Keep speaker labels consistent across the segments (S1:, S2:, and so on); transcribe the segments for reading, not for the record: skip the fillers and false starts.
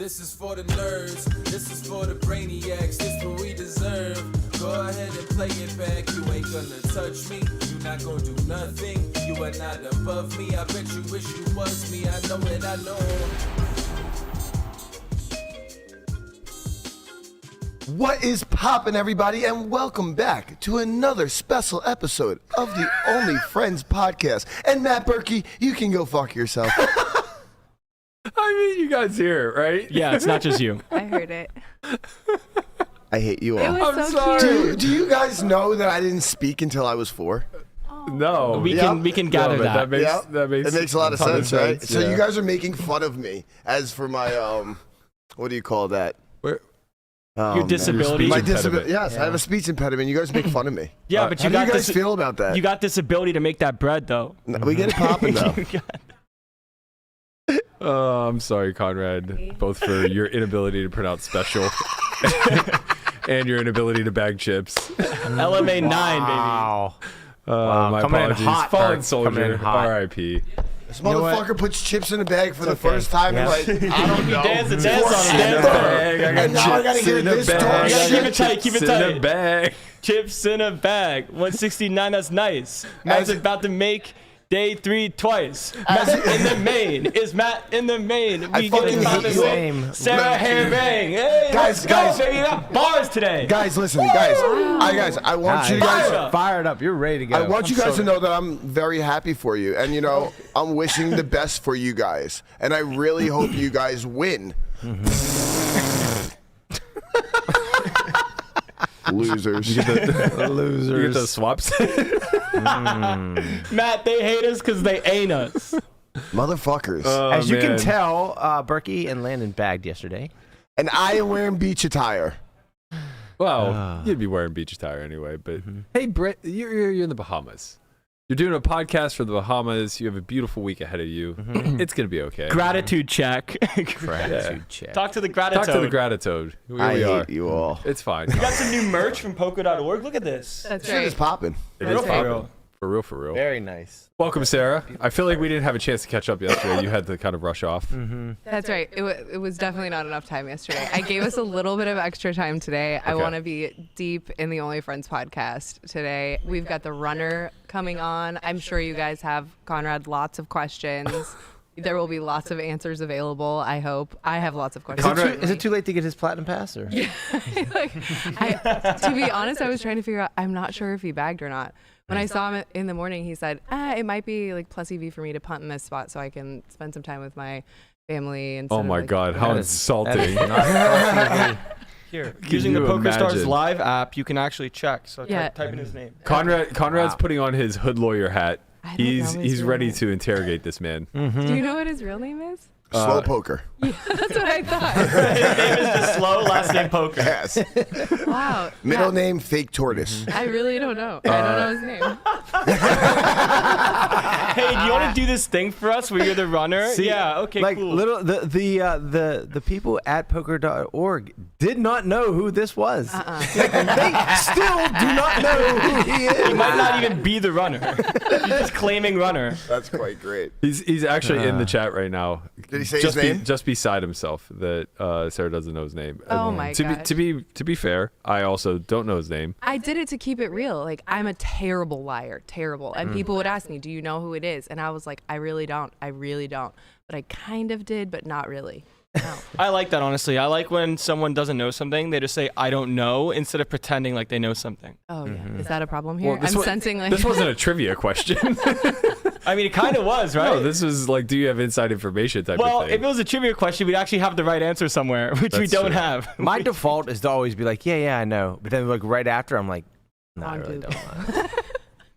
S1: This is for the nerds, this is for the brainiacs, this what we deserve. Go ahead and play it back, you ain't gonna touch me, you not gonna do nothing, you are not above me, I bet you wish you was me, I know it, I know.
S2: What is poppin', everybody, and welcome back to another special episode of the Only Friends Podcast. And Matt Berkey, you can go fuck yourself.
S3: I mean, you guys hear it, right?
S4: Yeah, it's not just you.
S5: I heard it.
S2: I hate you
S5: It
S2: all.
S5: was
S3: I'm
S5: so
S3: sorry.
S5: cute.
S2: Do you guys know that I didn't speak until I was 4?
S3: No.
S4: We can gather
S3: but
S4: that.
S3: That makes
S2: It makes a lot of
S3: ton
S2: sense, right? So
S3: yeah.
S2: you guys are making fun of me as for my, what do you call that?
S3: Where-
S4: Your disability.
S2: My
S3: Speech
S2: disability.
S3: impediment.
S2: Yes, I have a speech impediment. You guys make fun of me.
S4: Yeah, but
S2: How
S4: you
S2: do
S4: got
S2: you guys
S4: this.
S2: feel about that?
S4: You got this ability to make that bread, though.
S2: We get it popping, though.
S4: You got-
S3: I'm sorry, Conrad, both for your inability to pronounce special and your inability to bag chips.
S4: LMA 9,
S6: Wow.
S3: My
S6: Coming in
S3: apologies.
S6: hot,
S3: Fallen
S6: Berk. Coming
S3: soldier,
S6: in hot.
S3: R.I.P.
S2: This
S6: know what?
S2: motherfucker puts chips in a bag for the
S6: okay.
S2: first time in
S6: Yeah.
S2: like, I don't know.
S4: Dance on it, dance on it.
S2: And now I gotta hear this
S4: You gotta keep
S2: story.
S4: it tight, keep it
S3: Chips in a
S4: tight.
S3: bag.
S4: Chips in a bag. 169, that's nice. Matt's about to make day 3 twice. Matt in the main. Is Matt in the main?
S2: I fucking hate you.
S6: Same.
S4: Sarah Hairbang. Hey,
S2: Guys,
S4: let's
S2: guys.
S4: go, baby. You got bars today.
S2: Guys, listen, guys. I want you
S4: Fire
S2: guys.
S4: up.
S6: Fired up. You're ready to go.
S2: I want you guys to know that I'm very happy for you, and you know I'm wishing the best for you guys, and I really hope you guys win. Losers.
S3: You get
S6: losers.
S3: those swaps?
S4: Matt, they hate us because they ain't us.
S2: Motherfuckers.
S6: As you can
S3: man.
S6: tell, Berkey and Landon bagged yesterday.
S2: And I am wearing beach attire.
S3: Well, you'd be wearing beach attire anyway. But hey, Brett, you're in the Bahamas. You're doing a podcast for the Bahamas. You have a beautiful week ahead of you. It's gonna be okay.
S4: Gratitude check.
S6: Gratitude check.
S4: Talk to the gratitude.
S3: Talk to the gratitude. Here
S2: I
S3: we
S2: hate
S3: are.
S2: you all.
S3: It's fine.
S4: We got some new merch from Poco.org. Look at this.
S5: That's
S2: Shit is
S5: right.
S2: popping.
S3: It
S4: Real
S3: is
S4: for
S3: popping.
S4: real.
S3: For real, for real.
S6: Very nice.
S3: Welcome, Sarah. I feel like we didn't have a chance to catch up yesterday. You had to kind of rush off.
S5: That's right. It was definitely not enough time yesterday. I gave us a little bit of extra time today. I
S3: Okay.
S5: want to be deep in the Only Friends podcast today. We've got the runner coming on. I'm sure you guys have, Conrad, lots of questions. There will be lots of answers available, I hope. I have lots of questions.
S6: Is it too late to get his platinum pass? Or?
S5: To be honest, I was trying to figure out, I'm not sure if he bagged or not. When I saw him in the morning, he said, it might be like plus EV for me to punt in this spot so I can spend some time with my family. And
S3: Oh my God, how
S6: That is
S3: insulting.
S6: not
S4: Here,
S3: Can
S4: using the
S3: you
S4: PokerStars
S3: imagine?
S4: live app, you can actually check. So
S5: Yeah.
S4: type in his name.
S3: Conrad's
S6: Wow.
S3: putting on his hood lawyer hat.
S5: I don't know
S3: He's
S5: his real
S3: ready
S5: name.
S3: to interrogate this man.
S5: Do you know what his real name is?
S2: Slow poker.
S5: That's what I thought.
S4: His name is just Slow, last name Poker.
S2: Yes.
S5: Wow.
S2: Middle
S5: Yeah,
S2: name fake tortoise.
S5: I really don't know. I don't know his name.
S4: Hey, do you want to do this thing for us where you're the runner?
S6: See,
S4: yeah, okay,
S6: like
S4: cool.
S6: the people at poker.org did not know who this was. Like, they still do not know who he is.
S4: He might not even be the runner. He's just claiming runner.
S2: That's quite great.
S3: He's actually in the chat right now.
S2: Did he say
S3: just
S2: his name?
S3: just beside himself that Sarah doesn't know his name.
S5: Oh my gosh.
S3: To be fair, I also don't know his name.
S5: I did it to keep it real. Like, I'm a terrible liar. Terrible. And people would ask me, do you know who it is? And I was like, I really don't. I really don't. But I kind of did, but not really. No.
S4: I like that, honestly. I like when someone doesn't know something, they just say, I don't know, instead of pretending like they know something.
S5: Oh, yeah. Is that a problem here?
S3: Well,
S5: I'm sensing like...
S3: this wasn't a trivia question.
S4: I mean, it kind of was, right?
S3: No, this was like, do you have inside information type
S4: well,
S3: of thing.
S4: if it was a trivia question, we'd actually have the right answer somewhere, which we
S3: That's
S4: don't
S3: true.
S4: have.
S6: My default is to always be like, yeah, I know. But then like right after, I'm like, no, I
S5: On
S6: really
S5: Google.
S6: don't.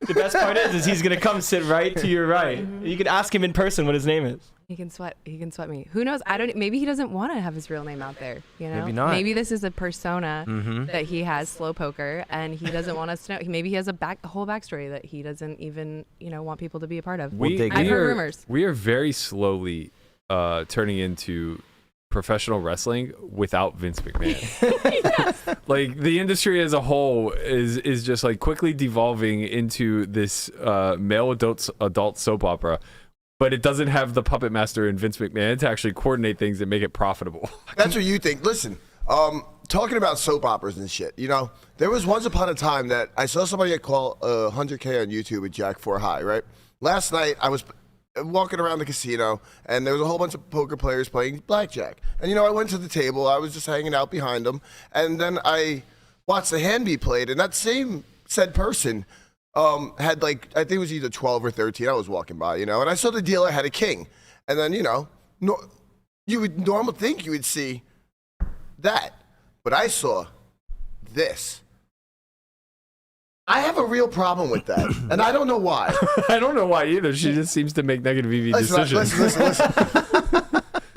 S4: The best part is he's going to come sit right to your right. You can ask him in person what his name is.
S5: He can sweat me. Who knows? Maybe he doesn't want to have his real name out there, you know?
S6: Maybe not.
S5: Maybe this is a persona that he has, Slow Poker, and he doesn't want us to know. Maybe he has a whole backstory that he doesn't even, want people to be a part of. I've heard rumors.
S3: We are very slowly turning into professional wrestling without Vince McMahon. Like the industry as a whole is just like quickly devolving into this male adult soap opera but it doesn't have the puppet master and Vince McMahon to actually coordinate things and make it profitable.
S2: That's what you think. Listen, talking about soap operas and shit, there was once upon a time that I saw somebody call 100K on YouTube with Jack 4 High, right? Last night, I was walking around the casino, and there was a whole bunch of poker players playing blackjack. And, I went to the table. I was just hanging out behind them. And then I watched the hand be played, and that same said person had, I think it was either 12 or 13. I was walking by, and I saw the dealer had a king. And then, you would normally think you would see that. But I saw this. I have a real problem with that, and I don't know why.
S3: I don't know why either. She just seems to make negative EV decisions.
S2: Listen.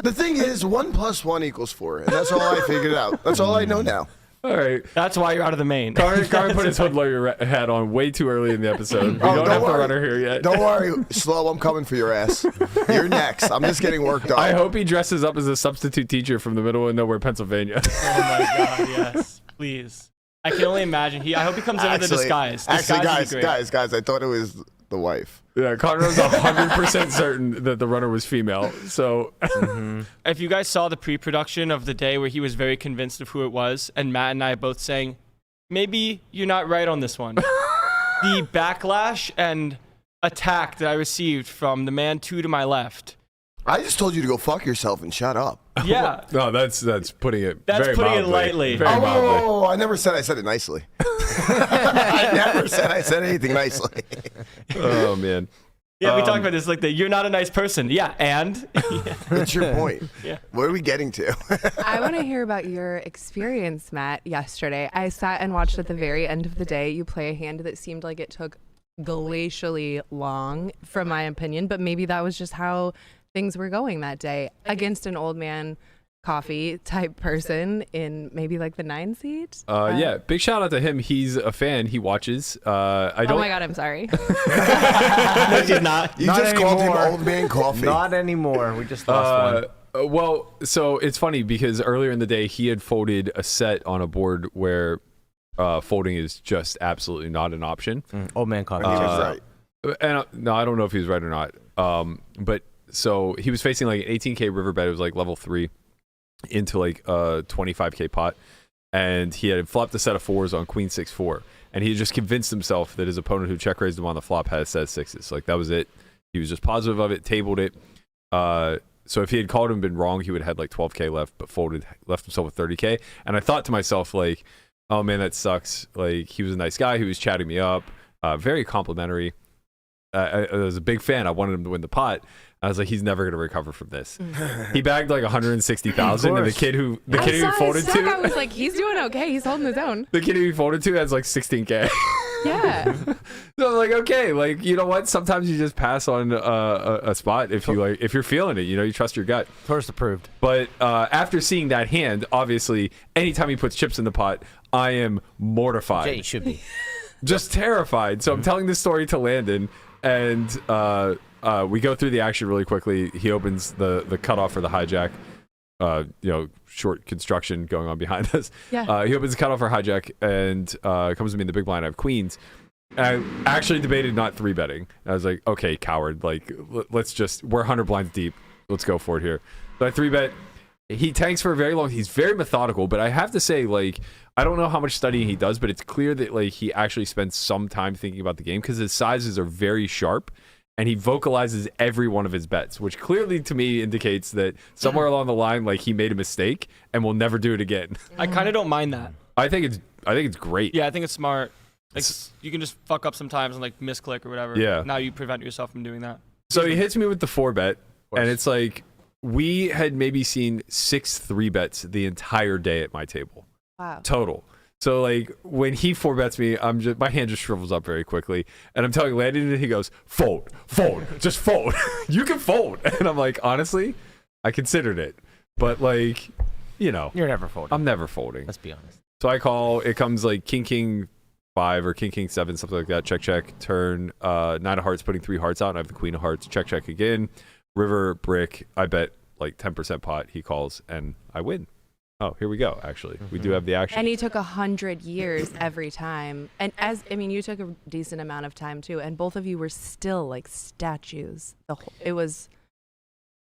S2: The thing is, 1 + 1 = 4, and that's all I figured out. That's all I know now.
S3: All right.
S4: That's why you're out of the main.
S3: Carmen put his hood lawyer hat on way too early in the episode. We don't have the runner here yet.
S2: Don't worry, Slow, I'm coming for your ass. You're next. I'm just getting worked on.
S3: I hope he dresses up as a substitute teacher from the middle of nowhere, Pennsylvania.
S4: Oh my God, yes. Please. I can only imagine. I hope he comes in with a disguise.
S2: Actually, guys, I thought it was the wife.
S3: Yeah, Connor was 100% certain that the runner was female. So,
S4: if you guys saw the pre-production of the day where he was very convinced of who it was, and Matt and I both saying, maybe you're not right on this one. The backlash and attack that I received from the man 2 to my left.
S2: I just told you to go fuck yourself and shut up.
S4: Yeah.
S3: No, that's putting it.
S4: That's
S3: very
S4: putting
S3: mildly.
S4: it lightly.
S3: Very mildly.
S2: Oh, I never said I said it nicely. I never said I said anything nicely.
S3: Oh man.
S4: Yeah, we talked about this you're not a nice person. Yeah, and
S2: What's your point?
S4: Yeah.
S2: What are we getting to?
S5: I want to hear about your experience, Matt, yesterday. I sat and watched at the very end of the day you play a hand that seemed like it took glacially long, from my opinion, but maybe that was just how things were going that day against an old man coffee type person in maybe the 9 seat.
S3: Yeah, big shout out to him. He's a fan. He watches.
S5: Oh my God, I'm sorry.
S4: no, she's not.
S2: You
S6: Not
S2: just called him
S6: anymore.
S2: old man coffee.
S6: Not anymore. We just lost one.
S3: Well, so it's funny because earlier in the day he had folded a set on a board where folding is just absolutely not an option.
S6: Old man coffee.
S2: And he was right.
S3: And no, I don't know if he was right or not. But so he was facing an 18K river bet. It was level 3 into a 25K pot, and he had flopped a set of 4s on Queen 6-4, and he had just convinced himself that his opponent who check raised him on the flop had a set of 6s. That was it. He was just positive of it, tabled it. So if he had called and been wrong, he would have had 12K left, but left himself with 30K. And I thought to myself, oh man, that sucks. He was a nice guy. He was chatting me up, very complimentary. I was a big fan. I wanted him to win the pot. I was like, he's never going to recover from this. He bagged 160,000, and the kid who folded to,
S5: I was like, he's doing okay. He's holding his own.
S3: the kid who he folded to has 16K.
S5: Yeah.
S3: So I'm like, okay, you know what? Sometimes you just pass on a spot if you're feeling it. You trust your gut.
S6: First approved.
S3: But after seeing that hand, obviously, anytime he puts chips in the pot, I am mortified.
S6: Yeah, you should be.
S3: Just terrified. So I'm telling this story to Landon, and we go through the action really quickly. He opens the cutoff for the hijack. Short construction going on behind us.
S5: Yeah.
S3: He opens the cutoff for hijack and comes to me in the big blind. I have queens. And I actually debated not 3-betting. I was like, okay, coward. Let's just, we're 100 blinds deep. Let's go for it here. So I 3-bet. He tanks for very long. He's very methodical, but I have to say, I don't know how much studying he does, but it's clear that he actually spends some time thinking about the game because his sizes are very sharp, and he vocalizes every one of his bets, which clearly to me indicates that somewhere along the line, he made a mistake and will never do it again.
S4: I kind of don't mind that.
S3: I think it's great.
S4: Yeah, I think it's smart. You can just fuck up sometimes and misclick or whatever.
S3: Yeah.
S4: Now you prevent yourself from doing that.
S3: So he hits me with the 4-bet, and it's we had maybe seen 6 3-bets the entire day at my table.
S5: Wow.
S3: Total. So when he 4-bets me, my hand just shrivels up very quickly, and I'm telling Landon, and he goes, fold, just fold. You can fold. And I'm like, honestly, I considered it, but you're
S6: never folding.
S3: I'm never folding.
S6: Let's be honest.
S3: So I call. It comes king 5 or king 7, something like that. Check. Turn 9 of hearts, putting 3 hearts out. And I have the queen of hearts. Check again. River brick. I bet 10% pot. He calls and I win. Oh, here we go. Actually, we do have the action.
S5: And he took 100 years every time. And you took a decent amount of time too. And both of you were still like statues. It was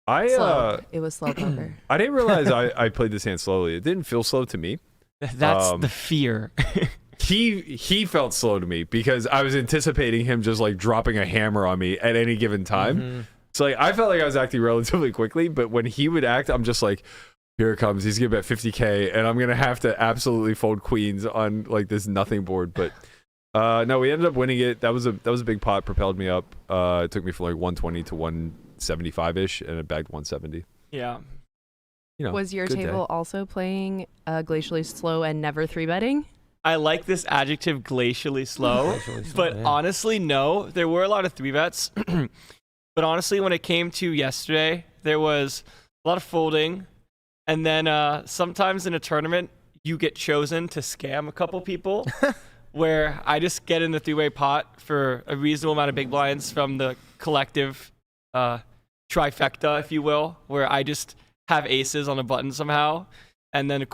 S5: slow. It was slow poker.
S3: I didn't realize I played this hand slowly. It didn't feel slow to me.
S4: That's the fear.
S3: He felt slow to me because I was anticipating him just like dropping a hammer on me at any given time. So like I felt like I was acting relatively quickly, but when he would act, I'm just like, here it comes. He's gonna bet 50K, and I'm gonna have to absolutely fold queens on like this nothing board. But no, we ended up winning it. That was a big pot, propelled me up. It took me from like 120 to 175 ish, and it bagged 170.
S4: Yeah.
S5: Was your table also playing glacially slow and never 3-betting?
S4: I like this adjective, glacially slow, but honestly, no. There were a lot of 3-bets, but honestly, when it came to yesterday, there was a lot of folding. And then sometimes in a tournament, you get chosen to scam a couple people where I just get in the 3-way pot for a reasonable amount of big blinds from the collective trifecta, if you will, where I just have aces on a button somehow. And then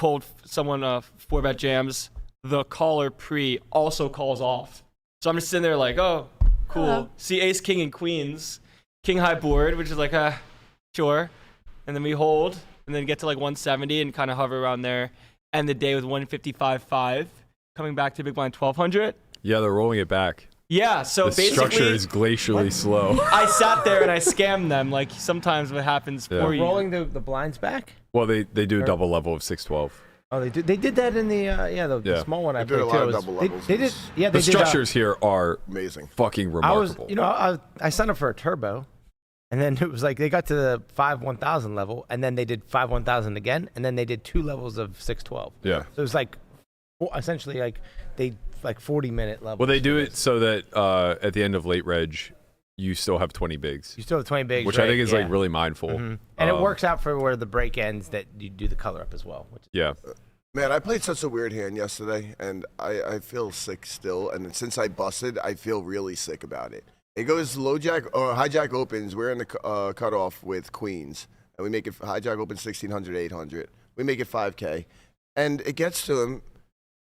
S4: someone 4-bet jams. The caller pre also calls off. So I'm just sitting there like, oh, cool.
S5: Hello.
S4: See ace, king, and queens. King high board, which is like, sure. And then we hold. And then get to like 170 and kind of hover around there. End the day with 155.5, coming back to big blind 1200.
S3: Yeah, they're rolling it back.
S4: Yeah, so
S3: the
S4: basically,
S3: structure is glacially slow.
S4: I sat there and I scammed them, like sometimes what happens for you.
S6: Rolling the blinds back?
S3: Well, they do a double level of 612.
S6: Oh, they did that in the small one I
S2: They did
S6: played
S2: a lot
S6: too.
S2: of double levels.
S6: They did. Yeah,
S3: The
S6: they
S3: structures here are
S2: Amazing.
S3: fucking remarkable.
S6: I signed up for a turbo. And then it was like they got to the 5-1000 level, and then they did 5-1000 again, and then they did 2 levels of 612.
S3: Yeah.
S6: So it was like essentially like they 40-minute levels.
S3: Well, they do it so that at the end of late reg, you still have 20 bigs.
S6: You still have 20 bigs,
S3: which I think is like really mindful.
S6: And it works out for where the break ends that you do the color up as well.
S3: Yeah.
S2: Man, I played such a weird hand yesterday, and I feel sick still. And since I busted, I feel really sick about it. It goes low jack or hijack opens. We're in the cutoff with queens, and we make it hijack open 1600, 800. We make it 5K, and it gets to him,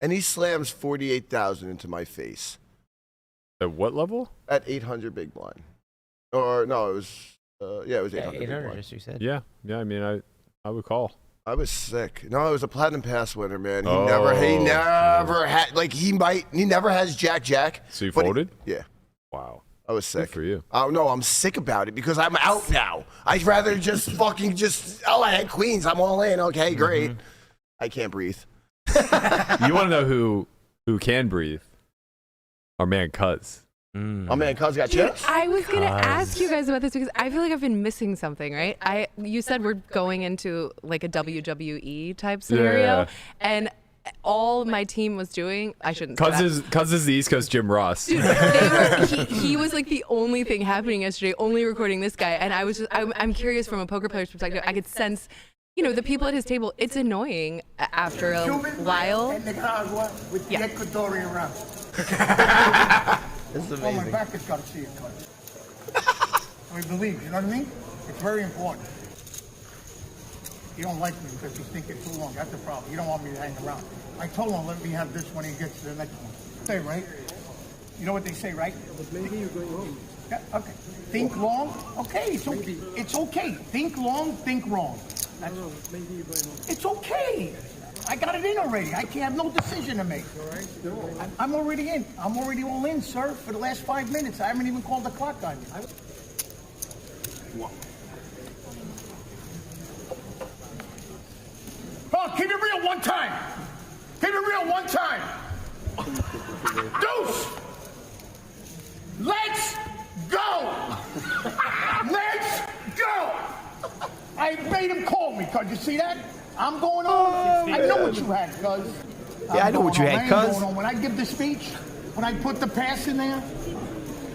S2: and he slams 48,000 into my face.
S3: At what level?
S2: At 800 big blind, or no, it was it was 800.
S6: 800, as you said.
S3: Yeah. I mean, I would call.
S2: I was sick. No, it was a platinum pass winner, man. He
S3: Oh,
S2: never had like he never has jack.
S3: So you
S2: but
S3: folded?
S2: Yeah,
S3: Wow.
S2: I was sick.
S3: Good for you.
S2: Oh no, I'm sick about it because I'm out now. I'd rather just I had queens. I'm all in. Okay, great. I can't breathe.
S3: You want to know who can breathe? Our man Cuz.
S2: Oh man, Cuz got chips.
S5: I was gonna ask you guys about this because I feel like I've been missing something, right? You said we're going into like a WWE type scenario,
S3: Yeah.
S5: and all my team was doing, I shouldn't say that.
S3: Cuz is the East Coast Jim Ross.
S5: Dude, he was like the only thing happening yesterday, only recording this guy, and I'm curious from a poker player's perspective. I could sense, the people at his table. It's annoying after a while.
S7: And Nicaragua with the Ecuadorian round.
S6: This is
S7: Oh, my
S6: amazing.
S7: back has got to see it, cuz. I believe, you know what I mean? It's very important. You don't like me because you think it's too long. That's the problem. You don't want me to hang around. I told him, let me have this when he gets to the next one. Say, right? You know what they say, right? But maybe you're going home. Yeah, okay. Think long? Okay, it's okay. It's okay. Think long, think wrong. Maybe you're going home. It's okay. I got it in already. I can't have no decision to make. All right. I'm already in. I'm already all in, sir, for the last 5 minutes. I haven't even called the clock on you. Oh, keep it real one time. Keep it real one time. Deuce. Let's go. Let's go. I made him call me, cuz. You see that? I'm going on. I know what you had, cuz.
S6: Yeah, I know what you had, cuz.
S7: When I give the speech, when I put the pass in there,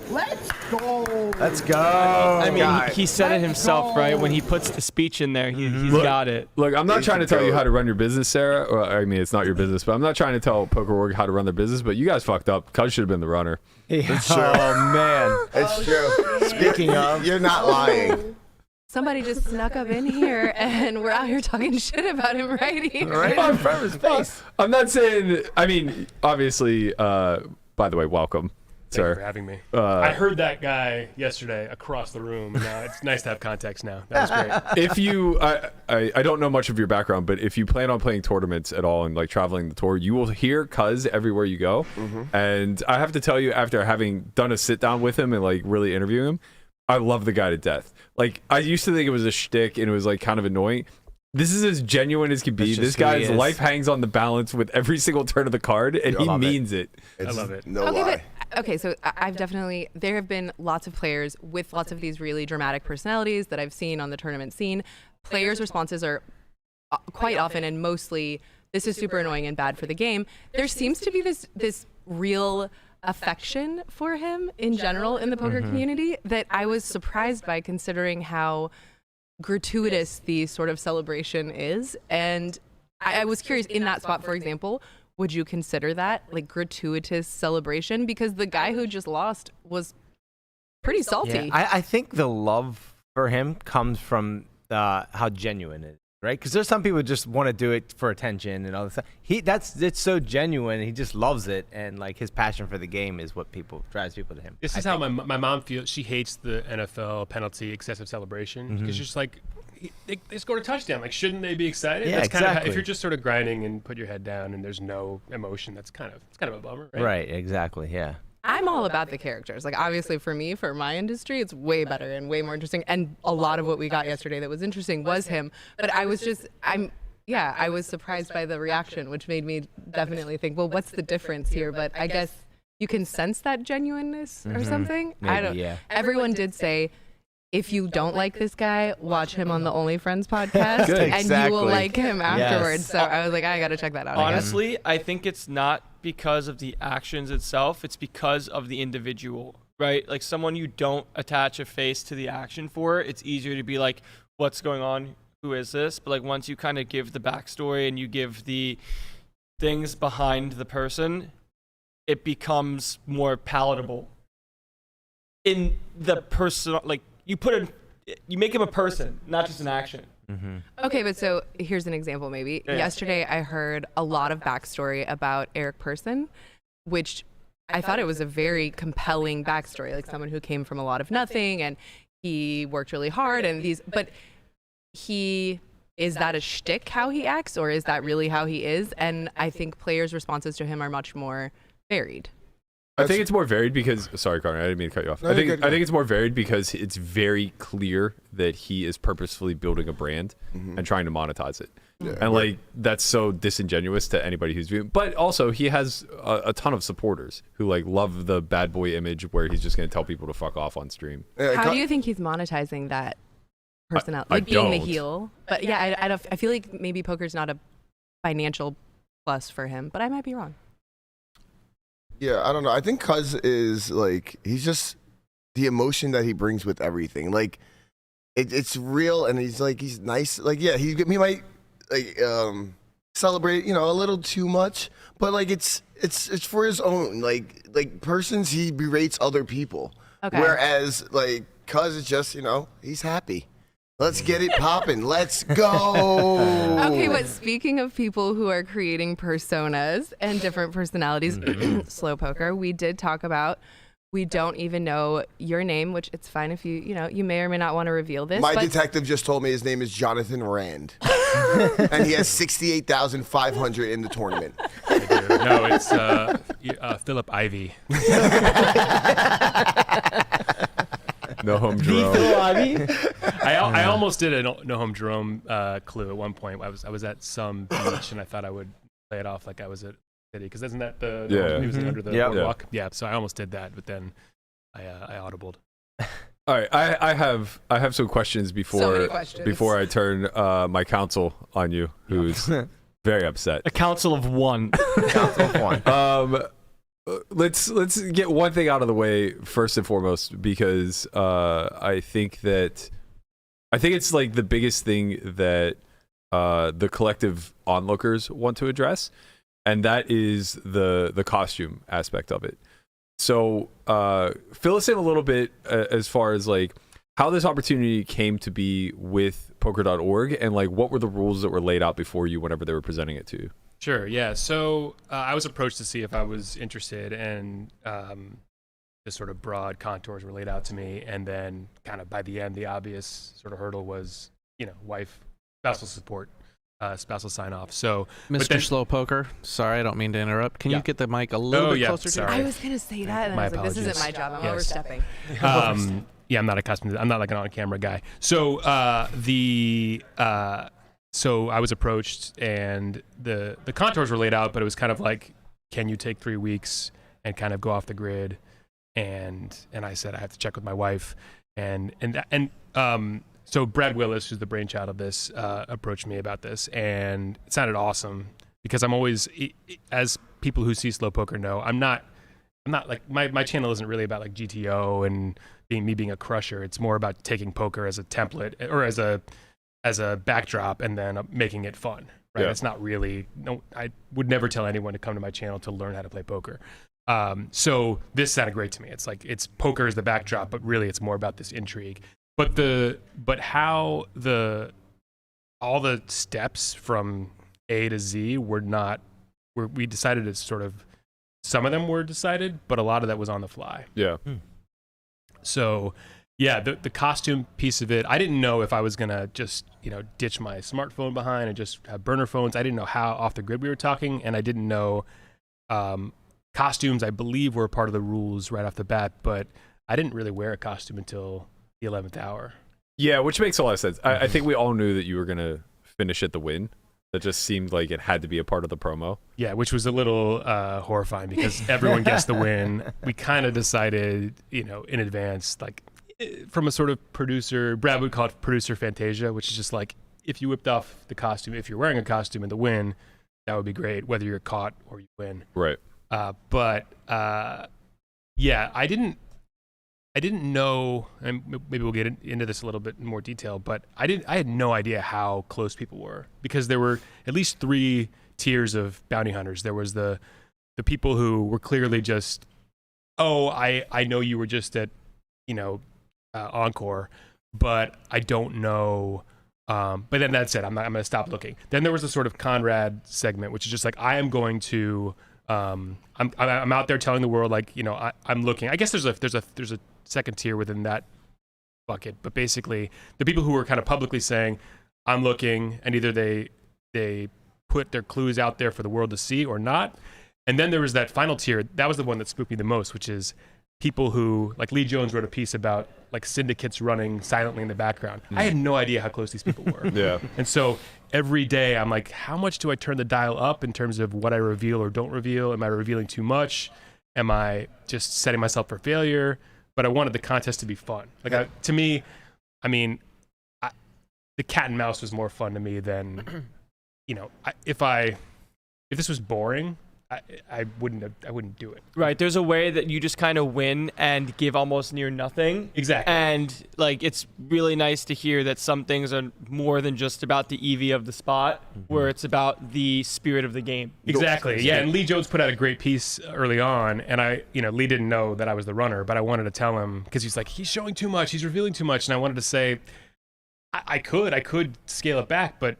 S7: let's go.
S6: Let's go.
S4: I mean, he said it himself, right? When he puts the speech in there, he's got it.
S3: Look, I'm not trying to tell you how to run your business, Sarah. Or, I mean, it's not your business, but I'm not trying to tell Poker Org how to run their business. But you guys fucked up. Cuz should have been the runner.
S6: Yeah. Oh man.
S2: It's true.
S6: Speaking of,
S2: You're not lying.
S5: somebody just snuck up in here and we're out here talking shit about him right here.
S6: Right in front of his face.
S3: I'm not saying. I mean, obviously. By the way, welcome,
S8: Thank you
S3: sir.
S8: for having me. I heard that guy yesterday across the room, and now it's nice to have context now. That was great.
S3: If you, I don't know much of your background, but if you plan on playing tournaments at all and like traveling the tour, you will hear Cuz everywhere you go. And I have to tell you, after having done a sit down with him and like really interview him, I love the guy to death. Like, I used to think it was a shtick and it was like kind of annoying. This is as genuine as can be.
S6: That's
S3: This
S6: just who he
S3: guy's
S6: is.
S3: life hangs on the balance with every single turn of the card, and he means it.
S8: I love it.
S2: No lie.
S5: Okay, so I've definitely, there have been lots of players with lots of these really dramatic personalities that I've seen on the tournament scene. Players' responses are quite often and mostly, this is super annoying and bad for the game. There seems to be this real affection for him in general in the poker community that I was surprised by, considering how gratuitous the sort of celebration is. And I was curious, in that spot, for example, would you consider that like gratuitous celebration? Because the guy who just lost was pretty salty.
S6: Yeah, I think the love for him comes from how genuine it is, right? Because there's some people who just want to do it for attention and all this stuff. It's so genuine. He just loves it, and like his passion for the game is what drives people to him.
S8: This is how my mom feels. She hates the NFL penalty excessive celebration because she's like, they scored a touchdown. Like, shouldn't they be excited?
S6: Yeah,
S8: That's kind of
S6: exactly.
S8: if you're just sort of grinding and put your head down and there's no emotion, it's kind of a bummer, right?
S6: Right, exactly, yeah.
S5: I'm all about the characters. Like, obviously for me, for my industry, it's way better and way more interesting. And a lot of what we got yesterday that was interesting was him. But I was surprised by the reaction, which made me definitely think, well, what's the difference here? But I guess you can sense that genuineness or something.
S6: Maybe, yeah.
S5: Everyone did say, if you don't like this guy, watch him on the OnlyFriends podcast,
S6: Good,
S5: and you will
S6: exactly.
S5: like him afterwards.
S6: Yes.
S5: So I was like, I got to check that out. I guess.
S4: Honestly, I think it's not because of the actions itself. It's because of the individual, right? Like, someone you don't attach a face to the action for, it's easier to be like, what's going on? Who is this? But like, once you kind of give the backstory and you give the things behind the person, it becomes more palatable. In the person, like, you make him a person, not just an action.
S5: Okay, but so here's an example maybe.
S4: Yeah.
S5: Yesterday I heard a lot of backstory about Eric Person, which I thought it was a very compelling backstory, like someone who came from a lot of nothing and he worked really hard but is that a shtick how he acts, or is that really how he is? And I think players' responses to him are much more varied.
S3: I think it's more varied because. Sorry, Connor, I didn't mean to cut you off.
S2: No,
S3: I
S2: you're
S3: think
S2: good.
S3: it's more varied because it's very clear that he is purposefully building a brand and trying to monetize it.
S2: Yeah.
S3: And like, that's so disingenuous to anybody who's viewing. But also, he has a ton of supporters who like love the bad boy image where he's just going to tell people to fuck off on stream.
S5: How do you think he's monetizing that personality?
S3: I
S5: Like being the
S3: don't.
S5: heel? But yeah, I feel like maybe poker's not a financial plus for him, but I might be wrong.
S2: Yeah, I don't know. I think Cuz is like, he's just the emotion that he brings with everything. Like, it's real, and he's nice. Like, yeah, he might like celebrate, a little too much, but like it's for his own like persons. He berates other people,
S5: Okay.
S2: whereas like Cuz is just he's happy. Let's get it popping. Let's go.
S5: Okay, but speaking of people who are creating personas and different personalities, slow poker, we did talk about, we don't even know your name, which it's fine if you may or may not want to reveal this.
S2: My
S5: but
S2: detective just told me his name is Jonathan Rand, and he has 68,500 in the tournament.
S8: No, it's Philip Ivey.
S3: No home Jerome.
S8: I almost did a no home Jerome clue at one point. I was at some beach and I thought I would play it off like I was at City, because isn't that the
S3: Yeah.
S8: he was under the
S6: Yep.
S8: boardwalk? Yeah. So I almost did that, but then I audibled.
S3: All right, I have some questions before
S5: questions.
S3: I turn my counsel on you, who's very upset.
S4: A council of one.
S3: Let's get one thing out of the way first and foremost, because I think it's like the biggest thing that the collective onlookers want to address, and that is the costume aspect of it. So fill us in a little bit as far as like how this opportunity came to be with poker.org and like what were the rules that were laid out before you whenever they were presenting it to you?
S8: Sure. Yeah. So I was approached to see if I was interested, and the sort of broad contours were laid out to me. And then kind of by the end, the obvious sort of hurdle was, wife, spousal support, spousal sign off. So,
S9: Mr. Slow Poker, sorry, I don't mean to interrupt. Can you get the mic a little bit closer to you?
S5: I was going to say that, and
S8: My
S5: I was like, this isn't
S8: apologies.
S5: my job. I'm
S8: Yes.
S5: overstepping.
S8: I'm not accustomed to. I'm not like an on-camera guy. So so I was approached, and the contours were laid out, but it was kind of like, can you take 3 weeks and kind of go off the grid? And I said I have to check with my wife, and so Brad Willis, who's the brainchild of this, approached me about this, and it sounded awesome because I'm always, as people who see Slow Poker know, I'm not like my channel isn't really about like GTO and being a crusher. It's more about taking poker as a template or as a backdrop and then making it fun. Right?
S3: Yeah.
S8: It's not really. No, I would never tell anyone to come to my channel to learn how to play poker. So this sounded great to me. It's like it's poker is the backdrop, but really it's more about this intrigue. But how all the steps from A to Z we decided to sort of, some of them were decided, but a lot of that was on the fly.
S3: Yeah.
S8: So yeah, the costume piece of it, I didn't know if I was gonna just, ditch my smartphone behind and just have burner phones. I didn't know how off the grid we were talking, and I didn't know costumes, I believe, were part of the rules right off the bat, but I didn't really wear a costume until the 11th hour.
S3: Yeah, which makes a lot of sense. I think we all knew that you were going to finish at the win. That just seemed like it had to be a part of the promo.
S8: Yeah, which was a little horrifying because everyone guessed the win. We kind of decided, in advance, like from a sort of producer, Brad would call it producer fantasia, which is just like if you whipped off the costume, if you're wearing a costume in the win, that would be great, whether you're caught or you win.
S3: Right.
S8: Yeah, I didn't know, and maybe we'll get into this a little bit in more detail, but I had no idea how close people were because there were at least 3 tiers of bounty hunters. There was the people who were clearly just, I know you were just at, Encore, but I don't know. But then that's it. I'm going to stop looking. Then there was a sort of Conrad segment, which is just like, I am going to, I'm out there telling the world, like, I'm looking. I guess there's a second tier within that bucket, but basically the people who were kind of publicly saying, I'm looking, and either they put their clues out there for the world to see or not. And then there was that final tier. That was the one that spooked me the most, which is people who, like Lee Jones wrote a piece about like syndicates running silently in the background. I had no idea how close these people were.
S3: Yeah.
S8: And so every day I'm like, how much do I turn the dial up in terms of what I reveal or don't reveal? Am I revealing too much? Am I just setting myself for failure? But I wanted the contest to be fun. Like to me, the cat and mouse was more fun to me than, if this was boring, I wouldn't do it.
S4: Right. There's a way that you just kind of win and give almost near nothing.
S8: Exactly.
S4: And like, it's really nice to hear that some things are more than just about the EV of the spot, where it's about the spirit of the game.
S8: Exactly. Yeah. And Lee Jones put out a great piece early on, and Lee didn't know that I was the runner, but I wanted to tell him because he's like, he's showing too much, he's revealing too much, and I wanted to say, I could scale it back, but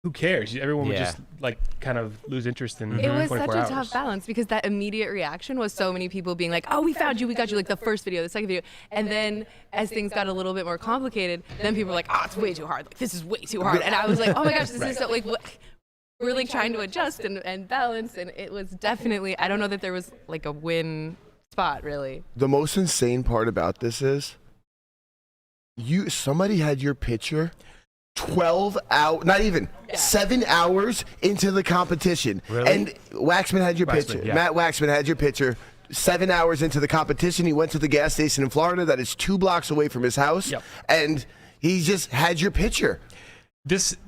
S8: who cares? Everyone would just like kind of lose interest in
S5: It was
S8: 24
S5: such a
S8: hours.
S5: tough balance because that immediate reaction was so many people being like, oh, we found you, we got you, like the first video, the second video. And then as things got a little bit more complicated, then people were like, oh, it's way too hard. Like, this is way too hard. And I was like, oh my gosh, this is so, like, what? We're like trying to adjust and balance. And it was definitely, I don't know that there was like a win spot really.
S2: The most insane part about this is somebody had your picture 12 hours, not even 7 hours into the competition.
S6: Really?
S2: And Waxman had your picture.
S8: yeah.
S2: Matt Waxman had your picture 7 hours into the competition. He went to the gas station in Florida that is 2 blocks away from his house.
S8: Yep.
S2: And he just had your picture.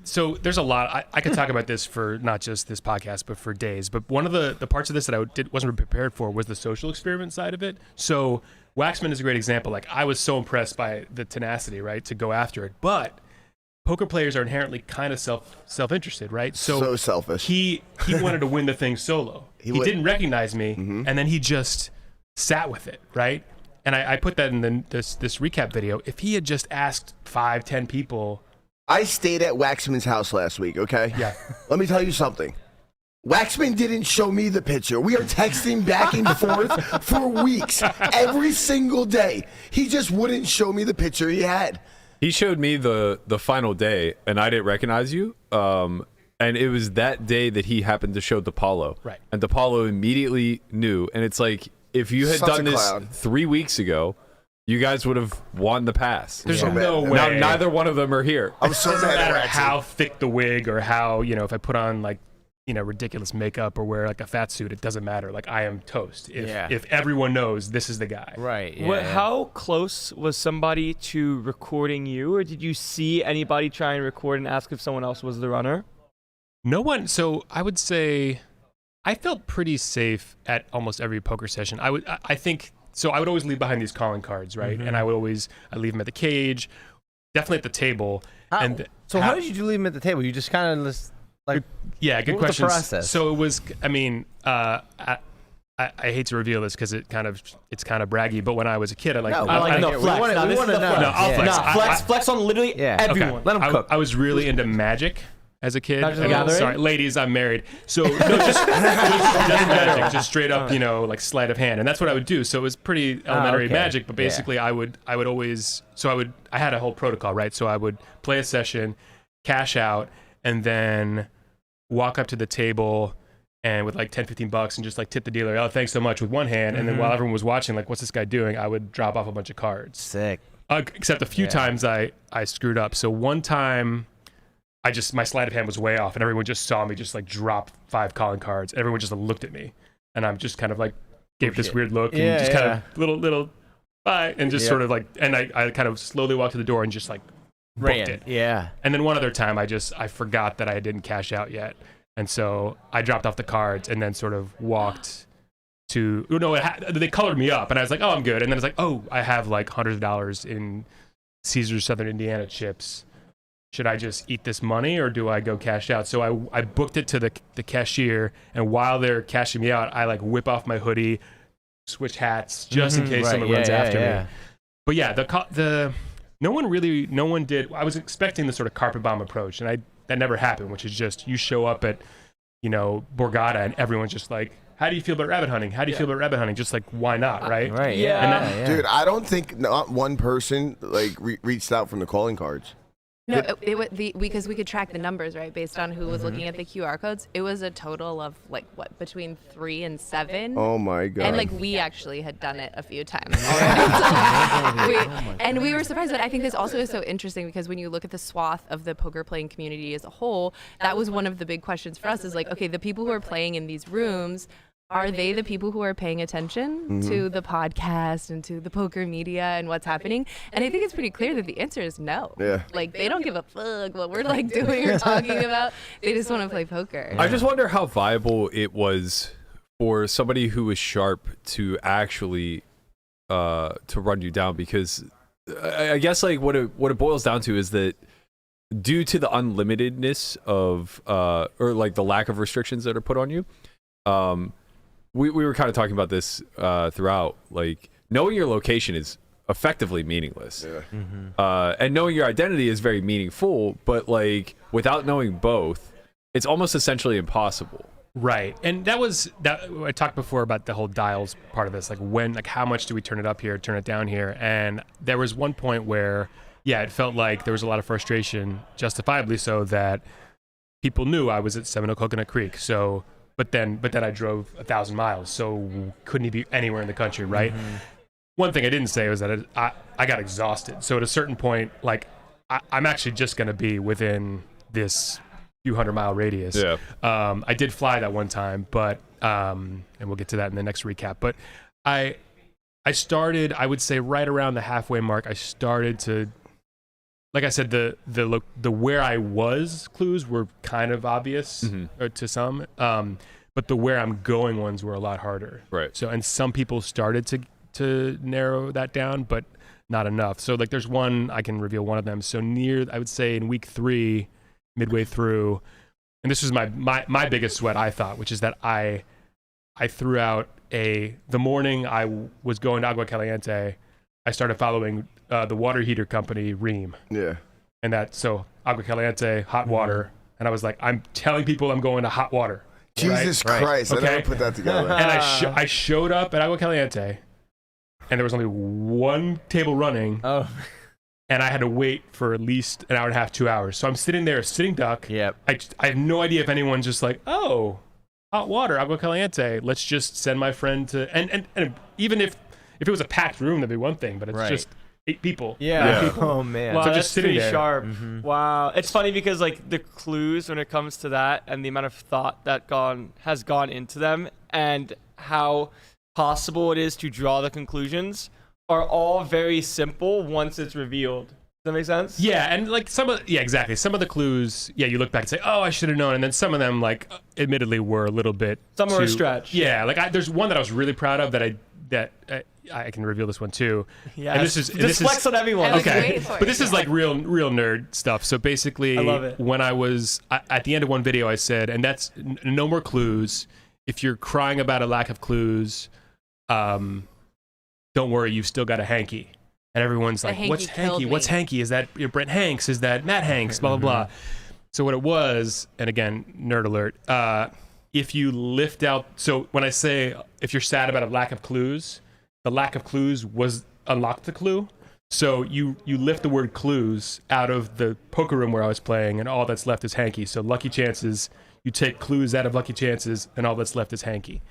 S8: So there's a lot. I could talk about this for not just this podcast, but for days. But one of the parts of this that I wasn't prepared for was the social experiment side of it. So Waxman is a great example. Like, I was so impressed by the tenacity, right, to go after it. But poker players are inherently kind of self-interested, right?
S2: So selfish.
S8: He wanted to win the thing solo. He didn't recognize me, and then he just sat with it, right? And I put that in this recap video. If he had just asked 5-10 people.
S2: I stayed at Waxman's house last week, okay?
S8: Yeah.
S2: Let me tell you something. Waxman didn't show me the picture. We are texting back and forth for weeks, every single day. He just wouldn't show me the picture he had.
S3: He showed me the final day, and I didn't recognize you. And it was that day that he happened to show DePaulo.
S8: Right.
S3: And DePaulo immediately knew. And it's like, if you had
S2: Such
S3: done
S2: a
S3: this
S2: clown.
S3: 3 weeks ago, you guys would have won the pass.
S8: There's
S2: Yeah.
S8: no way.
S3: Now, neither one of them are here.
S2: I'm so
S8: Doesn't
S2: mad at
S8: matter
S2: Waxman.
S8: how thick the wig or how, if I put on like, ridiculous makeup or wear like a fat suit, it doesn't matter. Like I am toast. If everyone knows this is the guy.
S6: Right. Yeah, yeah.
S4: How close was somebody to recording you, or did you see anybody try and record and ask if someone else was the runner?
S8: No one. So I would say I felt pretty safe at almost every poker session. I think so. I would always leave behind these calling cards, right? And I leave them at the cage, definitly at the table.
S6: How did you leave him at the table? You just kind of like.
S8: Yeah, good
S6: what was the
S8: question.
S6: process?
S8: So it was. I mean, I hate to reveal this because it's kind of braggy. But when I was a kid,
S6: No,
S8: I
S6: no,
S4: flex.
S6: we
S4: Now, this
S6: wanna
S4: is the
S6: know.
S4: flex.
S8: No, I'll flex.
S4: Nah, flex on literally everyone.
S6: Let him cook.
S8: I was really into Magic as a kid.
S4: Magic the Gathering?
S8: Sorry, ladies, I'm married. So no, just Magic, just straight up, like sleight of hand, and that's what I would do. So it was pretty elementary
S6: okay.
S8: Magic, but basically I would always. So I had a whole protocol, right? So I would play a session, cash out, and then walk up to the table and with like $10-15 and just like tip the dealer, oh, thanks so much, with one hand. And then while everyone was watching, like, what's this guy doing? I would drop off a bunch of cards.
S6: Sick.
S8: Except a few times I screwed up. So one time my sleight of hand was way off and everyone just saw me just like drop 5 calling cards. Everyone just looked at me and I'm just kind of like gave this weird look and just kind of little bye and just sort of like, and I kind of slowly walked to the door and just like booked it.
S6: Yeah.
S8: And then one other time I forgot that I didn't cash out yet. And so I dropped off the cards and then sort of walked to, they colored me up and I was like, oh, I'm good. And then it's like, oh, I have like hundreds of dollars in Caesar's Southern Indiana chips. Should I just eat this money or do I go cash out? So I booked it to the cashier, and while they're cashing me out, I like whip off my hoodie, switch hats just in case someone runs after me. But yeah, no one did. I was expecting the sort of carpet bomb approach, and that never happened, which is just you show up at, Borgata, and everyone's just like, how do you feel about rabbit hunting? How do you feel about rabbit hunting? Just like, why not, right?
S6: Right.
S4: Yeah.
S2: Dude, I don't think not one person reached out from the calling cards.
S5: No, because we could track the numbers, right, based on who was looking at the QR codes. It was a total of between 3 and 7.
S2: Oh my god!
S5: And we actually had done it a few times already. And we were surprised, but I think this also is so interesting because when you look at the swath of the poker playing community as a whole, that was one of the big questions for us. Is like, okay, the people who are playing in these rooms, are they the people who are paying attention to the podcast and to the poker media and what's happening? And I think it's pretty clear that the answer is no.
S2: Yeah.
S5: Like, they don't give a fuck what we're doing or talking about. They just want to play poker.
S3: I just wonder how viable it was for somebody who was sharp to actually to run you down, because I guess what it boils down to is that due to the unlimitedness of or the lack of restrictions that are put on you, we were kind of talking about this throughout. Like, knowing your location is effectively meaningless. Yeah. And knowing your identity is very meaningful, but without knowing both, it's almost essentially impossible.
S8: Right. And that I talked before about the whole dials part of this, how much do we turn it up here, turn it down here? And there was one point where, it felt like there was a lot of frustration, justifiably so, that people knew I was at 70 Coconut Creek. So, but then I drove 1,000 miles, so couldn't he be anywhere in the country, right? One thing I didn't say was that I got exhausted. So at a certain point, I'm actually just going to be within this few 100-mile radius.
S3: Yeah.
S8: I did fly that one time, but and we'll get to that in the next recap. But I started, I would say, right around the halfway mark. I started to, like I said, the where I was clues were kind of obvious to some, but the where I'm going ones were a lot harder.
S3: Right.
S8: So, and some people started to narrow that down, but not enough. So there's one, I can reveal one of them. So I would say in week 3, midway through, and this was my biggest sweat, I thought, which is that I threw out the morning I was going to Agua Caliente, I started following the water heater company Ream.
S2: Yeah.
S8: And so Agua Caliente, hot water. And I was like, I'm telling people I'm going to hot water.
S2: Jesus
S8: right?
S2: Christ.
S8: Okay?
S2: I never put that together.
S8: And I showed up at Agua Caliente, and there was only one table running.
S6: Oh.
S8: And I had to wait for at least an hour and a half, 2 hours. So I'm sitting there, sitting duck.
S6: Yep.
S8: I have no idea if anyone's just like, oh, hot water, Agua Caliente. Let's just send my friend to. And even if it was a packed room, that'd be one thing. But it's just 8 people.
S6: Yeah.
S8: People.
S6: Oh man.
S4: Wow,
S8: So
S4: that's
S8: just sitting
S4: pretty
S8: there.
S4: sharp.
S6: Mm-hmm.
S4: Wow, it's funny because like the clues when it comes to that and the amount of thought that has gone into them and how possible it is to draw the conclusions are all very simple once it's revealed. Does that make sense?
S8: Yeah, and like exactly. Some of the clues, you look back and say, oh, I should have known. And then some of them, like, admittedly, were a little bit.
S4: Some are a stretch.
S8: Yeah, like there's one that I was really proud of that I can reveal this one too.
S4: Yeah.
S8: And this is
S4: flex on everyone.
S8: Okay, but this is like real nerd stuff. So basically,
S4: I love it.
S8: when I was at the end of one video, I said, and that's no more clues. If you're crying about a lack of clues, don't worry, you've still got a hanky. And everyone's like,
S5: hanky
S8: what's hanky?
S5: killed
S8: What's
S5: me.
S8: hanky? Is that Brent Hanks? Is that Matt Hanks? Blah, blah, blah. So what it was, and again, nerd alert, if you lift out, so when I say if you're sad about a lack of clues, the lack of clues was unlocked the clue. So you lift the word clues out of the poker room where I was playing, and all that's left is hanky. So lucky chances, you take clues out of lucky chances, and all that's left is hanky.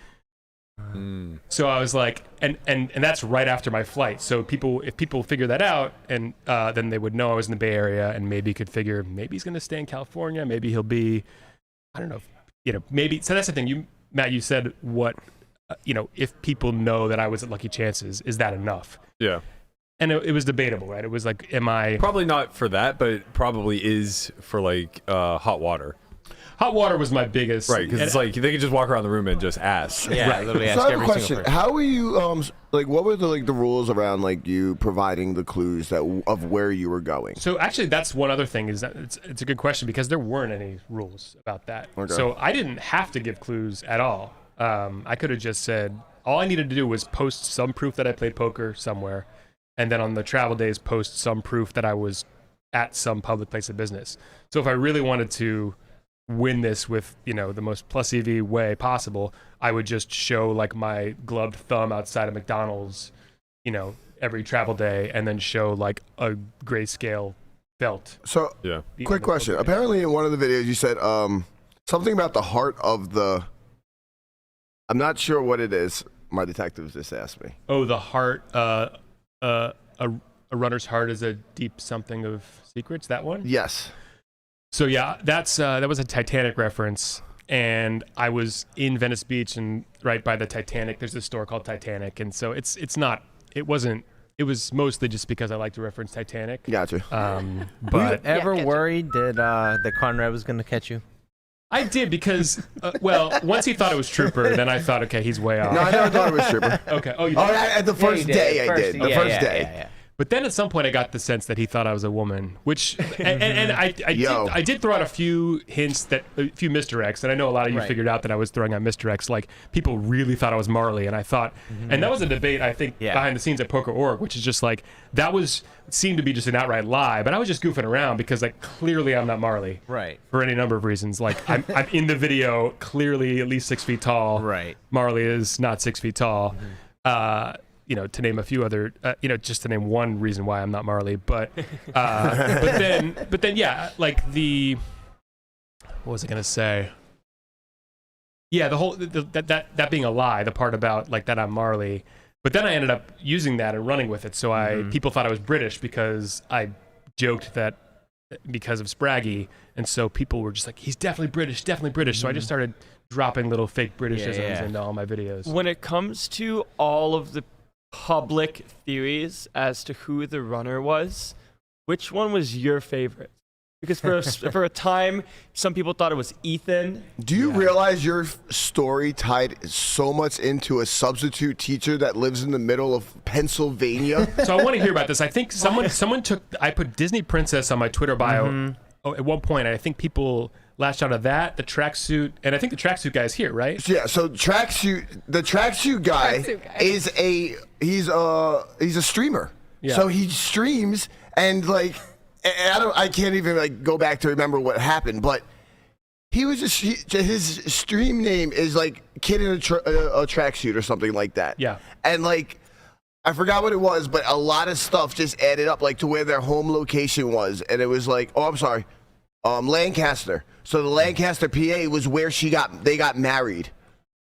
S8: So I was like, and that's right after my flight. So if people figure that out, and then they would know I was in the Bay Area, and maybe could figure maybe he's going to stay in California, maybe he'll be, I don't know, maybe. So that's the thing. Matt, you said what, if people know that I was at Lucky Chances, is that enough?
S3: Yeah.
S8: And it was debatable, right? It was like, am I
S3: Probably not for that, but it probably is for like hot water.
S8: Hot water was my biggest,
S3: Right, because it's like they could just walk around the room and just ask.
S6: Yeah,
S8: Right.
S6: literally
S2: So
S6: ask
S2: I have a
S6: every
S2: question.
S6: single person.
S2: How were you, what were the rules around, like, you providing the clues of where you were going?
S8: So actually, that's one other thing is that it's a good question because there weren't any rules about that.
S2: Okay.
S8: So I didn't have to give clues at all. I could have just said all I needed to do was post some proof that I played poker somewhere, and then on the travel days post some proof that I was at some public place of business. So if I really wanted to win this with the most plus EV way possible, I would just show like my gloved thumb outside of McDonald's every travel day, and then show like a grayscale belt.
S2: So,
S3: Yeah.
S2: quick question. Apparently, in one of the videos, you said something about the heart of the. I'm not sure what it is. My detectives just asked me.
S8: Oh, the heart, a runner's heart is a deep something of secrets. That one.
S2: Yes.
S8: So yeah, that was a Titanic reference, and I was in Venice Beach, and right by the Titanic, there's this store called Titanic, and so it was mostly just because I like to reference Titanic.
S2: Gotcha.
S8: But
S6: Ever
S5: gotcha.
S6: worried that Conrad was going to catch you?
S8: I did because, once he thought it was Trooper, then I thought, okay, he's way off.
S2: No, I never thought it was Trooper.
S8: Okay. Oh, you
S2: Oh,
S8: did?
S2: at the first day I did. The first day.
S6: Yeah.
S8: But then at some point I got the sense that he thought I was a woman, which and I did throw out a few hints, a few misdirects, and I know a lot of you
S6: Right.
S8: figured out that I was throwing out misdirects. Like people really thought I was Marley, and I thought, and that was a debate I think behind the scenes at Poker.org, which is just like seemed to be just an outright lie, but I was just goofing around because like clearly I'm not Marley,
S6: Right.
S8: for any number of reasons. Like I'm in the video clearly at least 6 feet tall.
S6: Right.
S8: Marley is not 6 feet tall. To name a few other, just to name one reason why I'm not Marley, but then, yeah, like what was I gonna say? Yeah, the whole that being a lie, the part about like that I'm Marley, but then I ended up using that and running with it. So people thought I was British because I joked that because of Spraggy, and so people were just like, he's definitely British. So I just started dropping little fake Britishisms into all my videos.
S4: When it comes to all of the public theories as to who the runner was, which one was your favorite? Because for a time, some people thought it was Ethan.
S2: Do you realize your story tied so much into a substitute teacher that lives in the middle of Pennsylvania?
S8: So I want to hear about this. I think someone I put Disney Princess on my Twitter bio at one point. I think people latched onto that, the tracksuit, and I think the tracksuit guy is here, right?
S2: Yeah, so the tracksuit guy is he's a streamer.
S8: Yeah.
S2: So he streams and like I can't even like go back to remember what happened, but he was his stream name is like Kid in a Tracksuit or something like that.
S8: Yeah.
S2: And like I forgot what it was, but a lot of stuff just added up like to where their home location was, and it was like, oh, I'm sorry, Lancaster. So the Lancaster, PA was where they got married.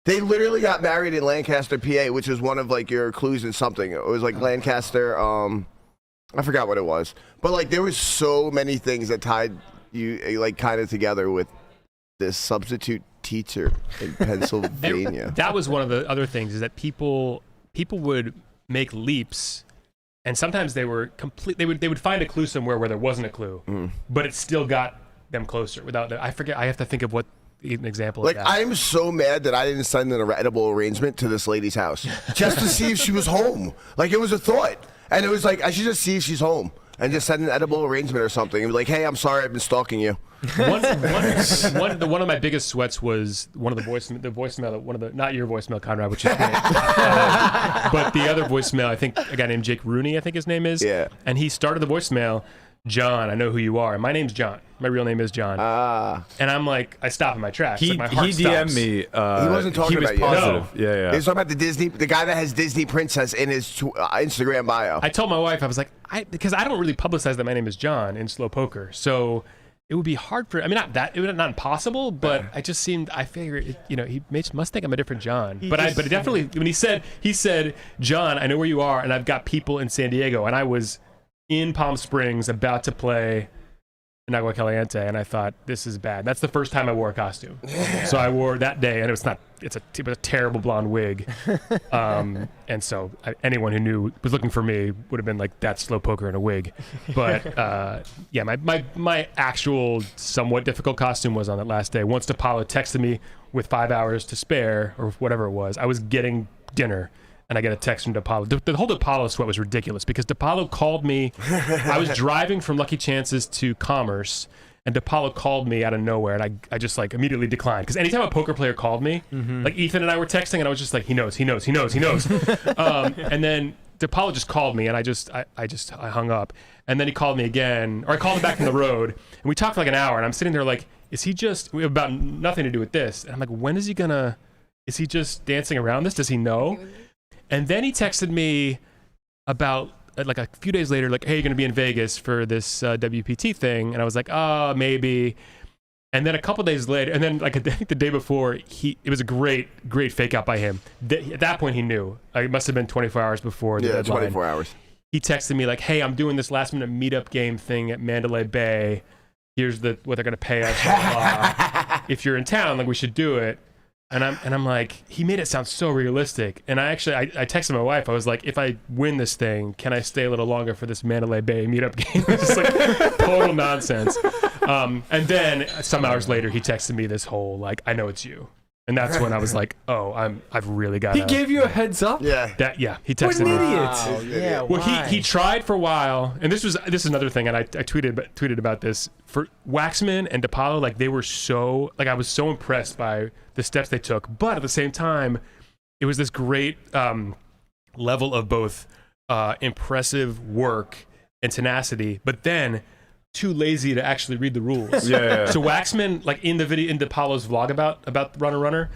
S2: They literally got married in Lancaster, PA, which is one of like your clues in something. It was like Lancaster. I forgot what it was, but like there was so many things that tied you like kind of together with this substitute teacher in Pennsylvania.
S8: That was one of the other things, is that people would make leaps, and sometimes they were complete. They would find a clue somewhere where there wasn't a clue, but it still got them closer. Without I forget. I have to think of what an example.
S2: Like
S8: of that.
S2: I'm so mad that I didn't send an edible arrangement to this lady's house just to see if she was home. Like it was a thought, and it was like I should just see if she's home and just send an edible arrangement or something and be like, hey, I'm sorry, I've been stalking you.
S8: One of my biggest sweats was one of the voicemail, one of the, not your voicemail, Conrad, which is great, but the other voicemail, I think a guy named Jake Rooney, I think his name is.
S2: Yeah.
S8: And he started the voicemail, John, I know who you are. And my name's John. My real name is John. And I'm like, I stop in my tracks.
S3: He
S8: my heart
S3: DM'd
S8: stops.
S3: me.
S2: He wasn't talking about you.
S3: Positive.
S8: No.
S3: Yeah.
S2: He's talking about the guy that has Disney Princess in his Instagram bio.
S8: I told my wife, I was like, because I don't really publicize that my name is John in Slow Poker, so it would be hard for. I mean, it would not impossible, but I figured, he must think I'm a different John. But it definitely, when he said, John, I know where you are, and I've got people in San Diego, and I was in Palm Springs about to play in Agua Caliente, and I thought, this is bad. That's the first time I wore a costume. So I wore that day, and it was a terrible blonde wig. And so anyone who knew was looking for me would have been like, that's Slow Poker in a wig. But my actual somewhat difficult costume was on that last day. Once DePaulo texted me with 5 hours to spare, or whatever it was, I was getting dinner, and I get a text from DePaulo. The whole DePaulo sweat was ridiculous because DePaulo called me. I was driving from Lucky Chances to Commerce, and DePaulo called me out of nowhere, and I just like immediately declined. Because anytime a poker player called me, like Ethan and I were texting, and I was just like, he knows. And then DePaulo just called me, and I hung up. And then he called me again, or I called him back from the road, and we talked for like an hour, and I'm sitting there like, we have about nothing to do with this. And I'm like, is he just dancing around this? Does he know? And then he texted me about like a few days later, like, hey, you're going to be in Vegas for this WPT thing. And I was like, oh, maybe. And then a couple days later, and then like I think the day before, it was a great fake out by him. At that point, he knew. It must have been 24 hours before the deadline.
S2: 24 hours.
S8: He texted me like, hey, I'm doing this last minute meetup game thing at Mandalay Bay. Here's what they're going to pay us. Blah, blah. If you're in town, like we should do it. And I'm like, he made it sound so realistic. And I texted my wife. I was like, if I win this thing, can I stay a little longer for this Mandalay Bay meetup game? It's just like total nonsense. And then some hours later, he texted me this whole like, I know it's you. And that's when I was like, oh, I've really got.
S3: He gave you a heads up.
S2: Yeah.
S8: He texted me.
S3: What an idiot.
S6: Wow, yeah.
S8: Well, he tried for a while, and this is another thing, and I tweeted about this. For Waxman and DePaulo, like they were so I was so impressed by the steps they took, but at the same time, it was this great level of both impressive work and tenacity, but then too lazy to actually read the rules.
S3: Yeah.
S8: So Waxman, like in DePaulo's vlog about Runner,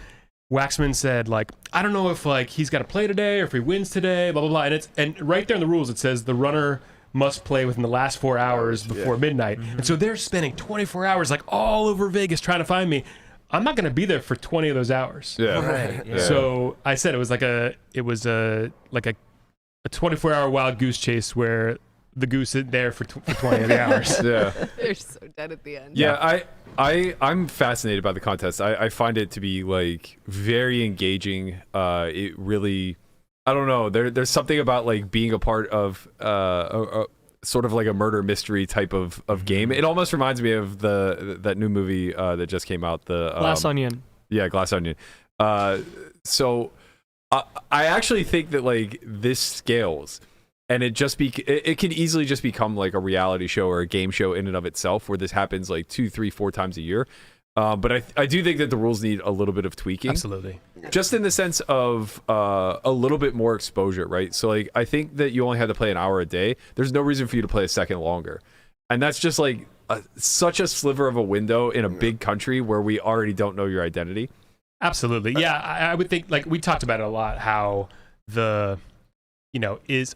S8: Waxman said like, I don't know if like he's got to play today or if he wins today, blah blah blah, and right there in the rules it says the runner must play within the last 4 hours before midnight, and so they're spending 24 hours like all over Vegas trying to find me. I'm not going to be there for 20 of those hours.
S3: Yeah.
S6: Right. Yeah.
S8: So I said it was like a 24-hour wild goose chase where the goose is there for 20 of the hours.
S3: Yeah.
S5: They're so dead at the end.
S3: Yeah, I'm fascinated by the contest. I find it to be like very engaging. It really, I don't know. There's something about like being a part of sort of like a murder mystery type of game. It almost reminds me of that new movie that just came out. The
S4: Glass Onion.
S3: Yeah, Glass Onion. So I actually think that like this scales. and it can easily just become like a reality show or a game show in and of itself, where this happens like 2, 3, 4 times a year. But I do think that the rules need a little bit of tweaking.
S8: Absolutely.
S3: Just in the sense of a little bit more exposure, right? So like I think that you only have to play an hour a day. There's no reason for you to play a second longer. And that's just like such a sliver of a window in a big country where we already don't know your identity.
S8: Absolutely. Yeah, I would think, like, we talked about it a lot, how is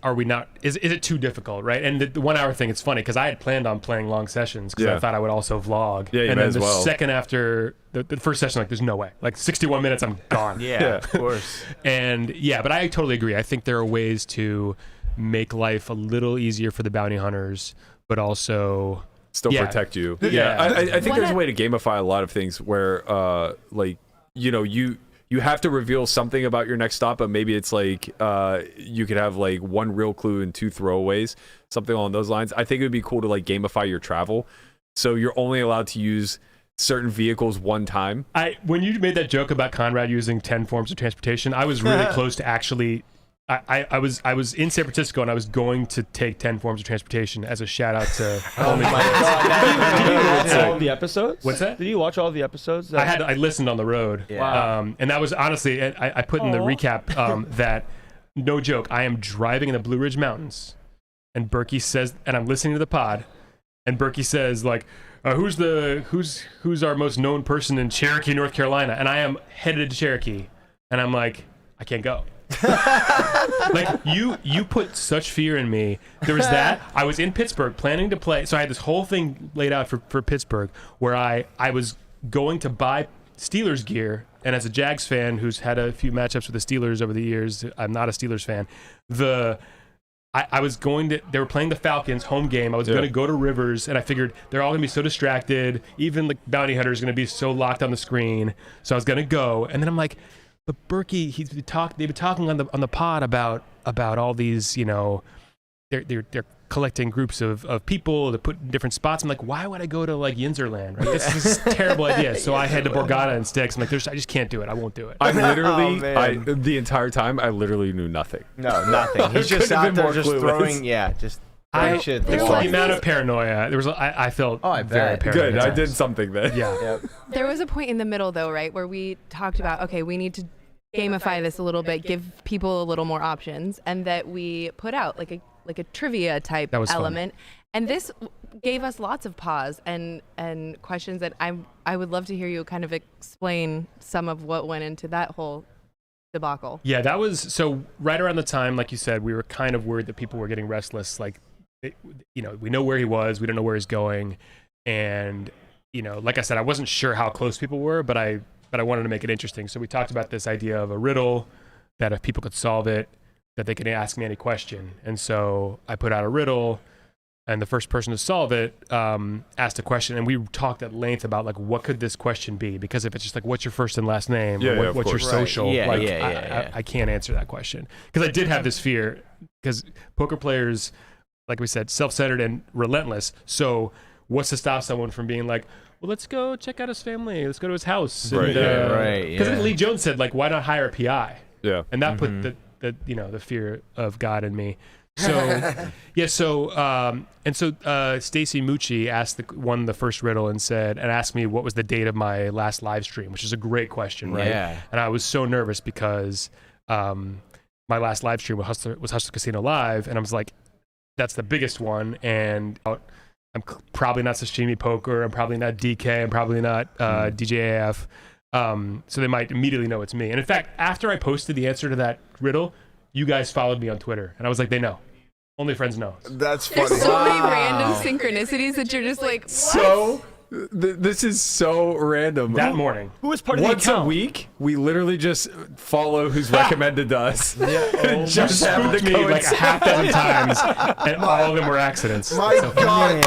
S8: it too difficult, right? And the 1 hour thing, it's funny because I had planned on playing long sessions because I thought I would also vlog.
S3: Yeah,
S8: and then the second after the first session, like, there's no way. Like 61 minutes, I'm gone.
S6: Yeah, of course.
S8: And yeah, but I totally agree. I think there are ways to make life a little easier for the bounty hunters, but also
S3: still protect you.
S8: Yeah.
S3: I think there's a way to gamify a lot of things where you have to reveal something about your next stop, but maybe it's like you could have like one real clue and 2 throwaways, something along those lines. I think it would be cool to like gamify your travel, so you're only allowed to use certain vehicles one time.
S8: When you made that joke about Conrad using 10 forms of transportation, I was really close to actually. I was in San Francisco and I was going to take 10 forms of transportation as a shout out to.
S4: Oh my God! Did you watch all of the episodes?
S8: What's that?
S4: Did you watch all of the episodes?
S8: I listened on the road.
S6: Yeah.
S8: Wow. And that was honestly, I put in the recap that, no joke, I am driving in the Blue Ridge Mountains, and Berkey says, and I'm listening to the pod, and Berkey says like, who's our most known person in Cherokee, North Carolina? And I am headed to Cherokee, and I'm like, I can't go. Like you put such fear in me. There was that. I was in Pittsburgh planning to play, so I had this whole thing laid out for Pittsburgh, where I was going to buy Steelers gear, and as a Jags fan who's had a few matchups with the Steelers over the years, I'm not a Steelers fan. I was going to, they were playing the Falcons home game. I was going to go to Rivers, and I figured they're all going to be so distracted. Even the bounty hunter is going to be so locked on the screen. So I was going to go, and then I'm like, but Berkey, they've been talking on the pod about all these, they're collecting groups of people to put in different spots. I'm like, why would I go to like Yinzerland? Right? This is a terrible idea. So I head to Borgata instead. I'm like, I just can't do it. I won't do it.
S3: I literally, the entire time, I literally knew nothing.
S6: No, nothing. He's just out there just throwing,
S8: the amount of paranoia. There was, I felt very paranoid.
S3: Good, I did something then.
S8: Yeah.
S6: Yep.
S5: There was a point in the middle, though, right, where we talked about, okay, we need to gamify this a little bit, give people a little more options, and that we put out like a trivia type element. Fun. And this gave us lots of pause and questions that I would love to hear you kind of explain some of what went into that whole debacle.
S8: Yeah, that was so right around the time, like you said, we were kind of worried that people were getting restless. Like, we know where he was, we don't know where he's going, and like I said, I wasn't sure how close people were, but I wanted to make it interesting. So we talked about this idea of a riddle, that if people could solve it, that they could ask me any question. And so I put out a riddle, and the first person to solve it asked a question. And we talked at length about like, what could this question be? Because if it's just like, what's your first and last name? Or what's your social? I can't answer that question. Because I did have this fear, because poker players, like we said, self-centered and relentless. So what's to stop someone from being like, well, let's go check out his family. Let's go to his house. Because Lee Jones said, like, why not hire a PI?
S3: Yeah.
S8: And that put the fear of God in me. So Stacy Mucci won the first riddle and asked me what was the date of my last live stream, which is a great question, right? Yeah. And I was so nervous because my last live stream was Hustler Casino Live, and I was like, that's the biggest one, and I'm probably not Sashimi Poker. I'm probably not DK. I'm probably not DJ AF. So they might immediately know it's me. And in fact, after I posted the answer to that riddle, you guys followed me on Twitter. And I was like, they know. Only friends know.
S2: That's funny.
S5: There's so many random synchronicities that you're just like, what?
S3: So this is so random.
S8: That morning.
S4: Who was part of the
S3: Once a week, we literally just follow who's recommended to us.
S8: Just spooked me like a half dozen times, and all of them were accidents.
S2: My God,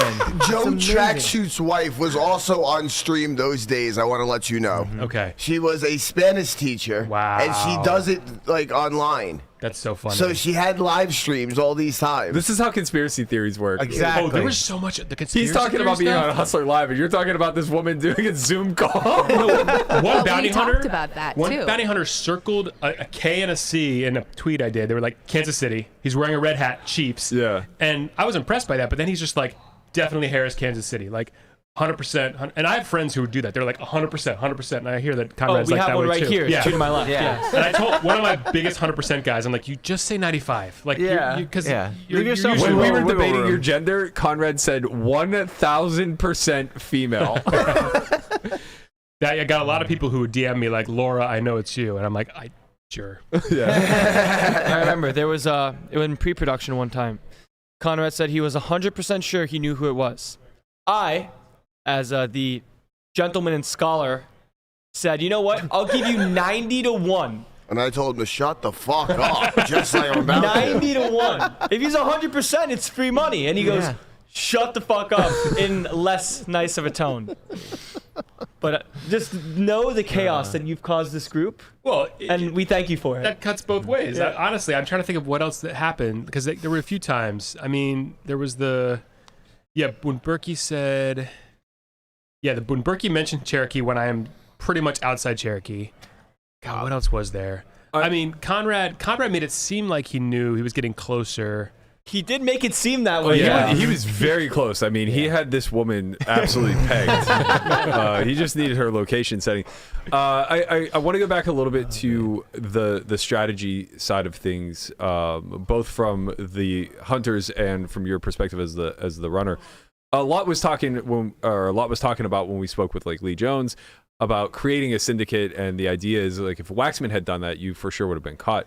S2: Joe Tracksuit's wife was also on stream those days. I want to let you know.
S8: Okay.
S2: She was a Spanish teacher.
S8: Wow.
S2: And she does it like online.
S8: That's so funny.
S2: So she had live streams all these times.
S3: This is how conspiracy theories work.
S6: Exactly.
S8: Oh, there was so much. The conspiracy
S3: He's talking about being
S8: stuff?
S3: on Hustler Live, and you're talking about this woman doing a Zoom call.
S8: One bounty
S5: we
S8: hunter
S5: talked about that,
S8: One
S5: too.
S8: bounty hunter circled a K and a C in a tweet I did. They were like, Kansas City. He's wearing a red hat, Chiefs.
S3: Yeah.
S8: And I was impressed by that, but then he's just like, definitely Harris, Kansas City. Like, 100%. And I have friends who would do that. They're like, 100%, 100%. And I hear that
S4: Oh,
S8: Conrad's
S4: we
S8: like
S4: have
S8: that
S4: one
S8: way
S4: right
S8: too.
S4: here.
S8: Yeah.
S4: Two to my left.
S6: Yeah.
S8: And I told one of my biggest 100% guys, I'm like, you just say 95. Like,
S6: Yeah.
S8: because
S6: Yeah.
S8: you're
S6: Leave yourself
S8: usually
S3: When we
S6: wiggle
S3: were debating
S6: room.
S3: your gender, Conrad said 1,000% female.
S8: I got a lot of people who would DM me like, Laura, I know it's you. And I'm like, sure.
S4: I remember there was in pre-production one time, Conrad said he was 100% sure he knew who it was. I, as the gentleman and scholar, said, you know what? I'll give you 90 to 1.
S2: And I told him to shut the fuck up, just like I'm about to.
S4: 90 to 1. If he's 100%, it's free money. And he goes,
S6: Yeah.
S4: shut the fuck up in less nice of a tone. But just know the chaos that you've caused this group,
S8: Well,
S4: and we thank you for it.
S8: that cuts both ways. Honestly, I'm trying to think of what else that happened because there were a few times. I mean, there was when Berkey said, when Berkey mentioned Cherokee when I am pretty much outside Cherokee. God, what else was there? I mean, Conrad made it seem like he knew he was getting closer.
S4: He did make it seem that way.
S3: He was very close. I mean, he had this woman absolutely pegged. He just needed her location setting. I want to go back a little bit to the strategy side of things, both from the hunters and from your perspective as the runner. A lot was talking about when we spoke with like Lee Jones about creating a syndicate, and the idea is like if Waxman had done that, you for sure would have been caught.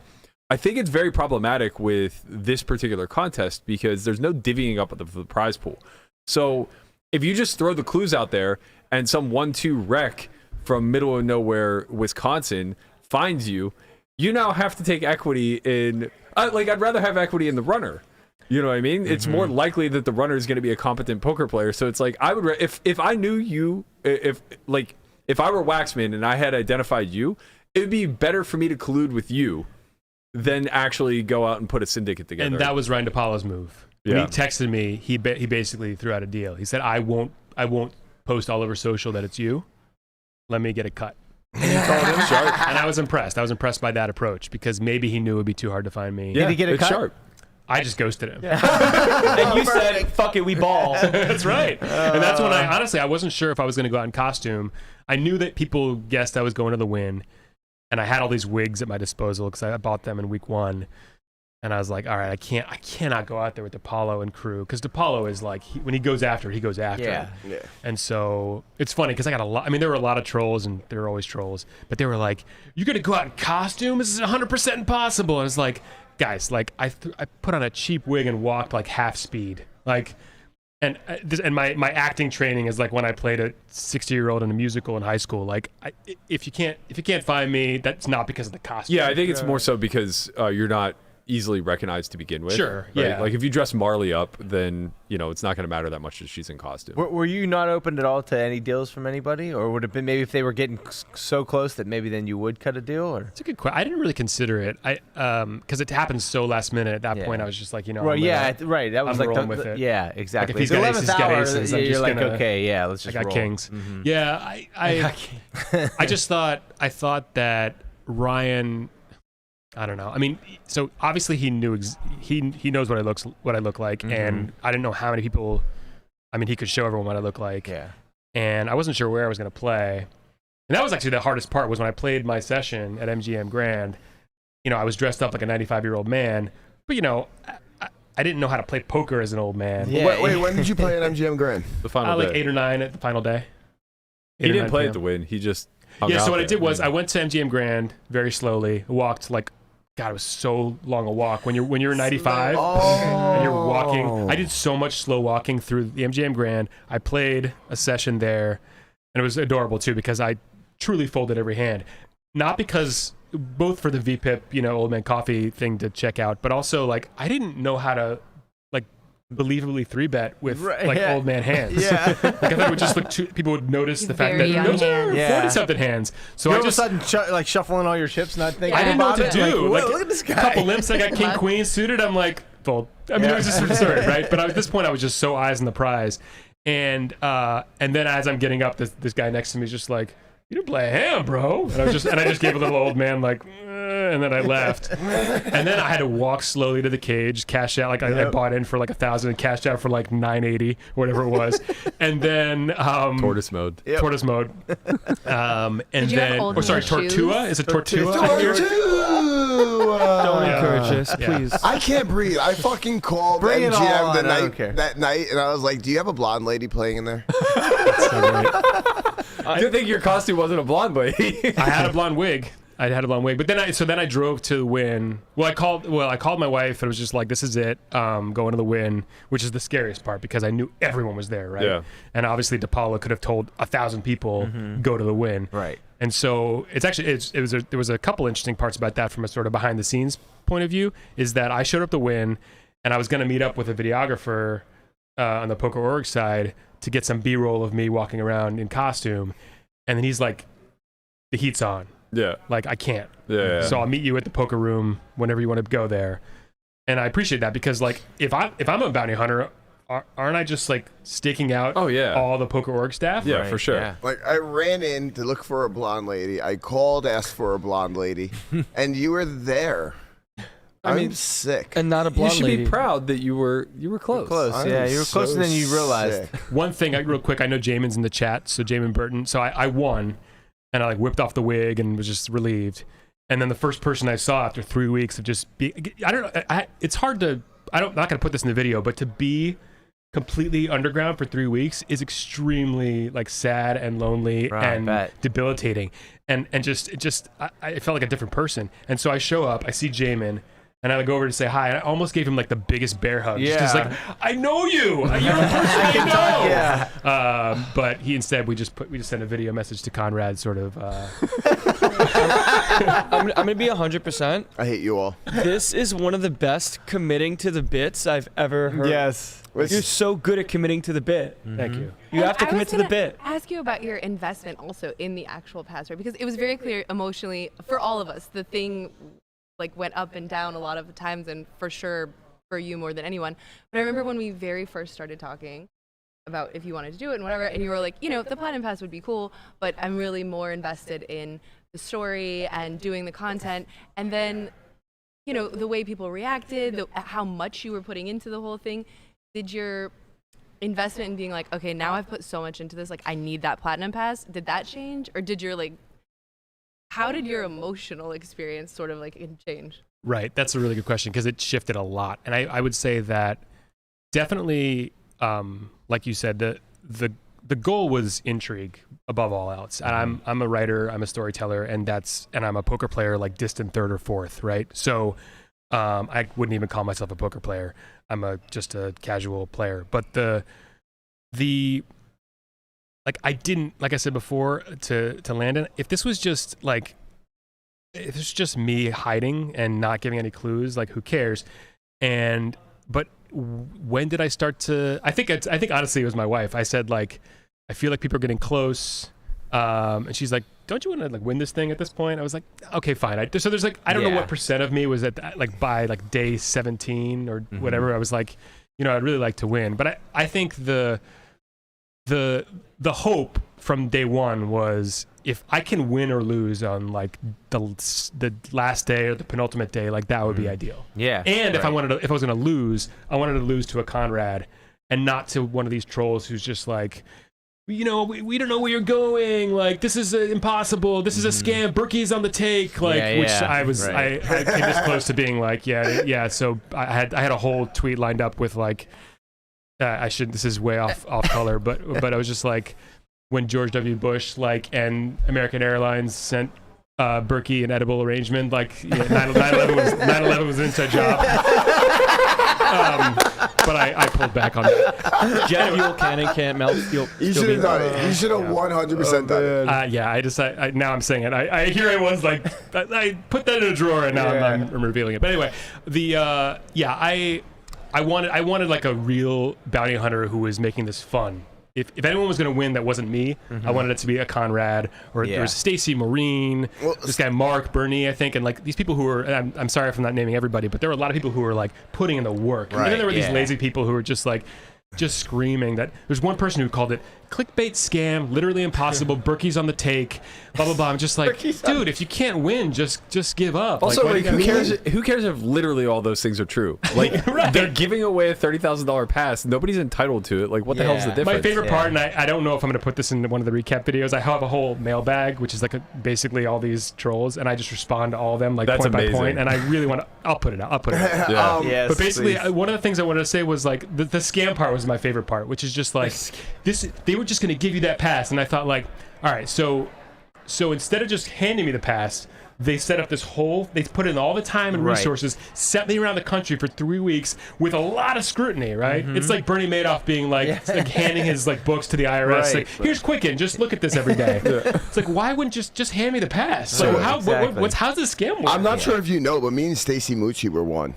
S3: I think it's very problematic with this particular contest because there's no divvying up of the prize pool. So if you just throw the clues out there and some 1-2 wreck from middle of nowhere Wisconsin finds you, you now have to take equity in. I'd rather have equity in the runner. You know what I mean? It's more likely that the runner is going to be a competent poker player. So it's like I would if I knew you, if I were Waxman and I had identified you, it would be better for me to collude with you than actually go out and put a syndicate together.
S8: And that was Ryan DePaulo's move. When
S3: Yeah.
S8: he texted me, he basically threw out a deal. He said, I won't post all over social that it's you. Let me get a cut. And I was impressed. I was impressed by that approach because maybe he knew it would be too hard to find me.
S6: Did he get a
S3: it's
S6: cut?
S3: sharp.
S8: I just ghosted him.
S4: And you said, fuck it, we ball.
S8: That's right. And that's when I wasn't sure if I was going to go out in costume. I knew that people guessed I was going to the win. And I had all these wigs at my disposal because I bought them in week 1. And I was like, all right, I cannot go out there with DePaulo and crew because DePaulo is like, when he goes after it, he goes after
S6: Yeah.
S8: it. And so it's funny because I got a lot. I mean, there were a lot of trolls and there were always trolls, but they were like, you're going to go out in costume? This is 100% impossible. And it's like, guys, like I put on a cheap wig and walked like half speed. Like, and my acting training is like when I played a 60-year-old in a musical in high school. Like, if you can't find me, that's not because of the costume.
S3: Yeah, I think it's more so because you're not easily recognized to begin with.
S8: Sure,
S3: right?
S8: yeah.
S3: Like if you dress Marley up, then it's not going to matter that much that she's in costume.
S6: Were you not open at all to any deals from anybody, or would it have been maybe if they were getting so close that maybe then you would cut a deal? Or
S8: It's a good question. I didn't really consider it. Because it happened so last minute. At that
S6: Yeah.
S8: point, I was just like,
S6: right, right. That was
S8: I'm
S6: like
S8: rolling with it.
S6: Yeah, exactly.
S8: if he's
S6: The
S8: got
S6: 11th
S8: aces, he's got
S6: hour,
S8: aces. I'm
S6: you're
S8: just
S6: like,
S8: gonna-
S6: okay, yeah, let's
S8: I
S6: just
S8: got
S6: roll.
S8: kings.
S6: Mhm.
S8: Yeah, I just thought that Ryan. I don't know. I mean, so obviously he knew he knows what I look like, and I didn't know how many people. I mean, he could show everyone what I look like.
S6: Yeah.
S8: And I wasn't sure where I was going to play, and that was actually the hardest part. Was when I played my session at MGM Grand. I was dressed up like a 95-year-old man, but I didn't know how to play poker as an old man.
S6: Yeah.
S2: Wait, when did you play at MGM Grand?
S3: The final
S8: Like
S3: day.
S8: 8 or 9 at the final day.
S3: He
S8: 8 or
S3: didn't
S8: 9
S3: play
S8: p.m.
S3: it to win. He just hung
S8: Yeah,
S3: out
S8: so what I
S3: there.
S8: did was I went to MGM Grand very slowly, walked like, God, it was so long a walk. When you're 95 and you're walking, I did so much slow walking through the MGM Grand. I played a session there, and it was adorable too because I truly folded every hand. Not because both for the VPIP, old man coffee thing to check out, but also like I didn't know how to like believably 3-bet with old man hands.
S6: Yeah.
S8: Like I thought it would just look people would notice the fact that
S5: Very young
S8: those are
S5: hands.
S6: Yeah.
S8: 40-something hands. So
S6: You're
S8: I
S6: all of a
S8: just
S6: sudden shuffling all your chips, not thinking
S8: I didn't know
S6: about
S8: what to
S6: it.
S8: do.
S6: Like,
S8: Like,
S6: whoa, look at this guy.
S8: couple limps, I got king queen suited. I'm like, fold. I mean, it was just absurd, right? But at this point, I was just so eyes on the prize. And then as I'm getting up, this guy next to me is just like, "You didn't play a hand, bro." And I just gave a little old man like, and then I left. And then I had to walk slowly to the cage, cash out. Like I bought in for like 1,000 and cashed out for like $980 or whatever it was. And then
S3: Tortoise mode.
S8: tortoise mode. And
S5: Did you have
S8: then,
S5: old
S8: or sorry,
S5: man shoes?
S8: Tortua? Is it Tortua?
S4: Don't encourage this,
S8: Yeah.
S4: please.
S2: I can't breathe. I fucking called
S6: Bring it
S2: MGM
S6: on,
S2: the
S6: I don't
S2: night
S6: care.
S2: that night, and I was like, "Do you have a blonde lady playing in there?"
S8: So great.
S3: I didn't think your costume wasn't a blonde lady.
S8: I had a blonde wig. But then I drove to the Wynn. I called my wife and it was just like, this is it. Going to the Wynn, which is the scariest part because I knew everyone was there, right?
S3: Yeah.
S8: And obviously DePaula could have told 1,000 people go to the Wynn.
S6: Right.
S8: And so there was a couple interesting parts about that from a sort of behind the scenes point of view, is that I showed up the Wynn and I was going to meet up with a videographer on the Poker Org side to get some B-roll of me walking around in costume. And then he's like, the heat's on.
S3: Yeah.
S8: Like, I can't.
S3: Yeah.
S8: So I'll meet you at the poker room whenever you want to go there. And I appreciate that because, like, if I'm a bounty hunter, aren't I just, like, staking out all the Poker Org staff?
S3: Yeah, for sure.
S6: Yeah.
S2: Like, I ran in to look for a blonde lady. I called, asked for a blonde lady, and you were there. I'm sick.
S4: And not a
S3: You
S4: blonde
S3: should
S4: lady.
S3: be proud that you were close.
S6: Close.
S2: I'm
S6: Yeah, you were closer
S2: so
S6: than you realized.
S2: sick.
S8: One thing, real quick, I know Jamin's in the chat, so Jamin Burton. So I won, and I, like, whipped off the wig and was just relieved. And then the first person I saw after 3 weeks of just I don't know, it's hard to, I'm not going to put this in the video, but to be completely underground for 3 weeks is extremely, like, sad and lonely and debilitating. And I felt like a different person. And so I show up, I see Jamin, and I go over to say hi, and I almost gave him, like, the biggest bear hug.
S6: Yeah.
S8: Just 'cause, like, I know you. You're a person I know.
S6: Yeah.
S8: But he instead, we just sent a video message to Conrad, sort of.
S4: I'm gonna be 100%.
S2: I hate you all.
S4: This is one of the best committing to the bits I've ever heard.
S6: Yes.
S4: You're so good at committing to the bit.
S8: Thank you.
S4: You have to commit to the bit.
S5: Ask you about your investment also in the actual pass, right? Because it was very clear emotionally for all of us. The thing like went up and down a lot of the times, and for sure for you more than anyone. But I remember when we very first started talking about if you wanted to do it and whatever, and you were like, the Platinum Pass would be cool, but I'm really more invested in the story and doing the content. And then, the way people reacted, how much you were putting into the whole thing. Did your investment in being like, okay, now I've put so much into this, like I need that Platinum Pass, did that change? Or did your how did your emotional experience sort of change?
S8: Right. That's a really good question because it shifted a lot. And I would say that definitely, like you said, the goal was intrigue above all else. And I'm a writer, I'm a storyteller, and I'm a poker player, like distant third or fourth, right? So I wouldn't even call myself a poker player. I'm just a casual player. But I didn't, like I said before to Landon, if this was just me hiding and not giving any clues, like who cares? But when did I start to, I think honestly it was my wife. I said, like, I feel like people are getting close. And she's like, don't you want to win this thing at this point? I was like, okay, fine. So there's I don't know what percent of me was at by day 17 or whatever. I was like, I'd really like to win. But I think the hope from day one was if I can win or lose on the last day or the penultimate day, that would be ideal.
S6: Yeah.
S8: And if I was going to lose, I wanted to lose to a Conrad and not to one of these trolls who's just like, we don't know where you're going. This is impossible. This is a scam. Berkey's on the take. Which I was, I came this close to being like, yeah. So I had a whole tweet lined up with this is way off color, but I was just like, when George W. Bush and American Airlines sent Berkey an edible arrangement, 9/11 was an inside job. But I pulled back on that.
S4: Jet fuel can't melt steel.
S2: You should have done it. You should have 100% done it.
S8: I now I'm saying it. Here I was I put that in a drawer and now I'm revealing it. But anyway, I wanted like a real bounty hunter who was making this fun. If anyone was going to win that wasn't me, I wanted it to be a Conrad or there was Stacy Marine, this guy Mark Bernie, I think, and like these people who were. I'm sorry if I'm not naming everybody, but there were a lot of people who were like putting in the work. And then there were these lazy people who were just screaming that. There's one person who called it clickbait scam, literally impossible. Berkey's on the take, blah blah blah. I'm just like, dude, if you can't win, just give up.
S3: Also,
S8: like
S3: who cares? Who cares if literally all those things are true? Like they're giving away a $30,000 pass. Nobody's entitled to it. Like what the hell's the difference?
S8: My favorite part, and I don't know if I'm going to put this in one of the recap videos. I have a whole mailbag, which is like basically all these trolls, and I just respond to all of them like point by point. And I really want to. I'll put it out.
S3: Yeah.
S8: But basically, one of the things I wanted to say was like the scam part was my favorite part, which is just like this. They were just going to give you that pass, and I thought like, all right, so instead of just handing me the pass, they set up this whole. They put in all the time and resources, sent me around the country for 3 weeks with a lot of scrutiny. Right? It's like Bernie Madoff being like handing his like books to the IRS. Like, here's Quicken, just look at this every day. It's like, why wouldn't just hand me the pass? So how's this scam work?
S2: I'm not sure if you know, but me and Stacy Mucci were one.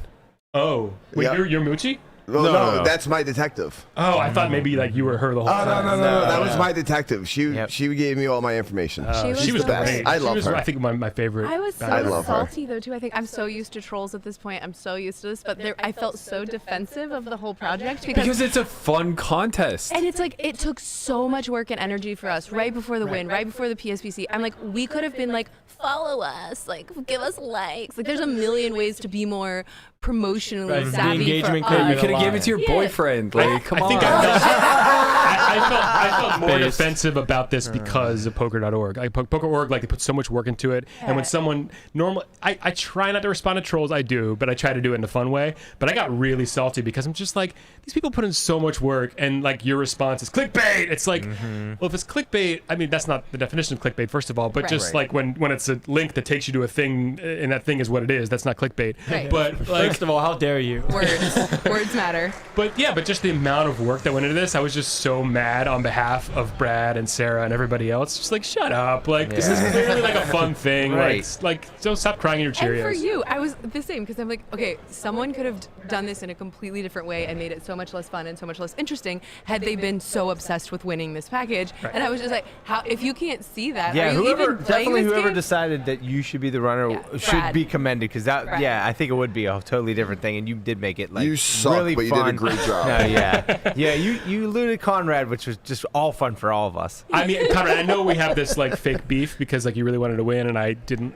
S8: Oh, wait, you're Mucci?
S2: No, that's my detective.
S8: Oh, I thought maybe like you were her the whole time.
S2: No. That was my detective. She gave me all my information.
S5: She was
S2: the best.
S8: Great.
S2: I love her.
S8: I think my favorite.
S5: I was
S2: I
S5: so
S2: love her.
S5: salty though too. I think I'm so used to trolls at this point. I'm so used to this, but I felt so defensive of the whole project
S3: because it's a fun contest.
S5: And it's like it took so much work and energy for us right before the win, right before the PSPC. I'm like, we could have been like, follow us, like give us likes. Like there's a million ways to be more promotionally savvy.
S4: The engagement
S5: for us.
S3: You could have given it to your boyfriend. Like, come on.
S8: I felt more defensive about this because of poker.org. Like poker.org, like they put so much work into it. And when someone I try not to respond to trolls, I do, but I try to do it in a fun way. But I got really salty because I'm just like, these people put in so much work, and like your response is clickbait. It's like, well, if it's clickbait, I mean that's not the definition of clickbait, first of all. But like when it's a link that takes you to a thing, and that thing is what it is, that's not clickbait.
S5: Right.
S8: But like,
S4: First of all, how dare you?
S5: Words matter.
S8: But just the amount of work that went into this, I was just so mad on behalf of Brad and Sarah and everybody else. Just like, shut up. Like, this is clearly like a fun thing. Like, don't stop crying in your Cheerios.
S5: And for you, I was the same because I'm like, okay, someone could have done this in a completely different way and made it so much less fun and so much less interesting had they been so obsessed with winning this package. And I was just like, how if you can't see that, are you even playing this
S6: whoever
S5: game?
S6: decided that you should be the runner should be commended because that I think it would be a totally different thing, and you did make it like
S2: you suck,
S6: really
S2: but you
S6: fun.
S2: did a great job.
S6: No, you eluded Conrad, which was just all fun for all of us.
S8: I mean, Conrad, I know we have this like fake beef because like you really wanted to win and I didn't.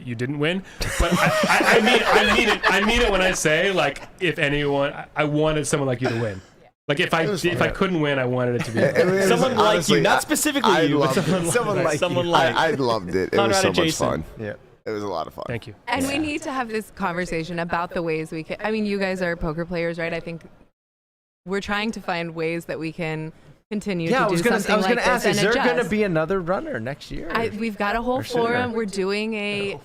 S8: You didn't win, but I mean it when I say like if anyone, I wanted someone like you to win. Like if I couldn't win, I wanted it to be
S4: someone like
S2: honestly,
S4: you, not specifically you, but
S2: someone like I loved it. It was so much fun.
S6: Yeah.
S2: It was a lot of fun.
S8: Thank you.
S5: And we need to have this conversation about the ways we can. I mean, you guys are poker players, right? I think we're trying to find ways that we can continue to do something like this.
S6: I was going to ask, is there
S5: going
S6: to be another runner next year?
S5: We've got a whole forum. We're doing a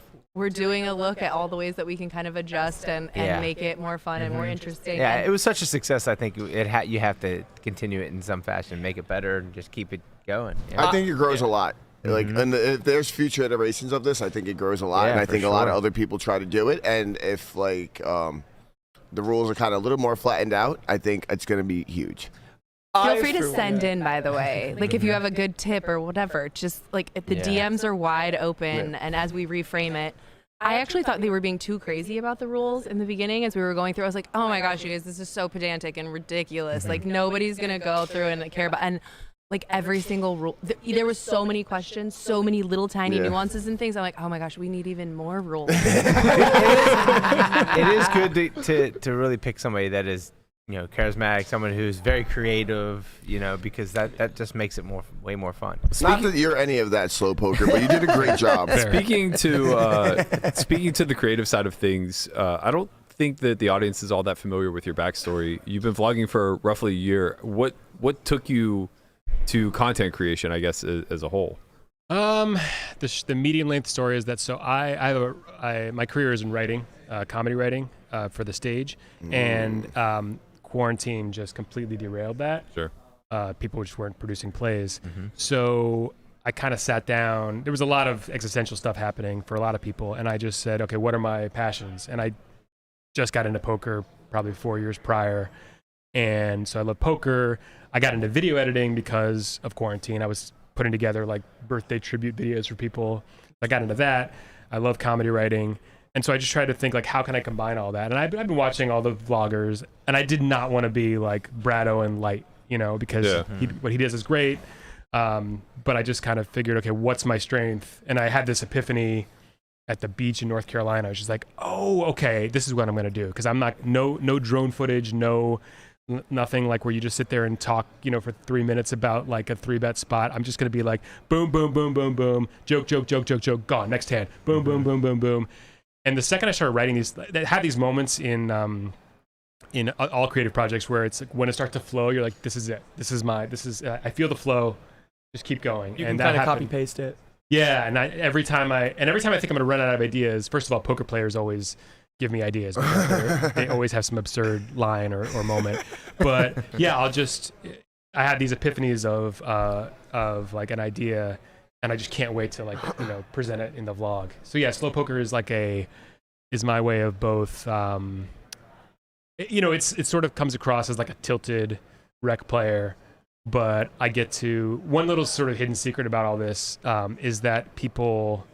S5: look at all the ways that we can kind of adjust and make it more fun and more interesting.
S6: Yeah, it was such a success. I think you have to continue it in some fashion, make it better, and just keep it going.
S2: I think it grows a lot. Like, and if there's future iterations of this, I think it grows a lot, and I think a lot of other people try to do it. And if like the rules are kind of a little more flattened out, I think it's going to be huge.
S5: Feel free to send in, by the way. Like, if you have a good tip or whatever, just like if the DMs are wide open, and as we reframe it, I actually thought they were being too crazy about the rules in the beginning as we were going through. I was like, oh my gosh, you guys, this is so pedantic and ridiculous. Like, nobody's going to go through and care about. And like every single rule, there was so many questions, so many little tiny nuances and things. I'm like, oh my gosh, we need even more rules.
S6: It is good to really pick somebody that is, charismatic, someone who's very creative, because that just makes it way more fun.
S2: Not that you're any of that, Slow Poker, but you did a great job.
S3: Speaking to the creative side of things, I don't think that the audience is all that familiar with your backstory. You've been vlogging for roughly a year. What took you to content creation, I guess, as a whole?
S8: The medium length story is that my career is in writing, comedy writing for the stage, and quarantine just completely derailed that.
S3: Sure.
S8: People just weren't producing plays. So I kind of sat down. There was a lot of existential stuff happening for a lot of people, and I just said, okay, what are my passions? And I just got into poker probably 4 years prior. And so I love poker. I got into video editing because of quarantine. I was putting together like birthday tribute videos for people. I got into that. I love comedy writing. And so I just tried to think like, how can I combine all that? And I've been watching all the vloggers, and I did not want to be like Brad Owen light, because what he does is great. But I just kind of figured, okay, what's my strength? And I had this epiphany at the beach in North Carolina. I was just like, oh, okay, this is what I'm going to do. Because I'm not, no drone footage, nothing like where you just sit there and talk, for 3 minutes about like a 3-bet spot. I'm just going to be like, boom, boom, boom, boom, boom, joke, gone, next hand, boom, boom, boom, boom, boom. And the second I started writing these, they had these moments in all creative projects where it's like when it starts to flow, you're like, this is it. I feel the flow. Just keep going.
S4: You can kind of copy paste it.
S8: Yeah, and every time I think I'm going to run out of ideas, first of all, poker players always give me ideas. They always have some absurd line or moment. But yeah, I had these epiphanies of like an idea, and I just can't wait to like, present it in the vlog. So yeah, slow poker is my way of both, it sort of comes across as like a tilted rec player, but I get to, one little sort of hidden secret about all this is that people,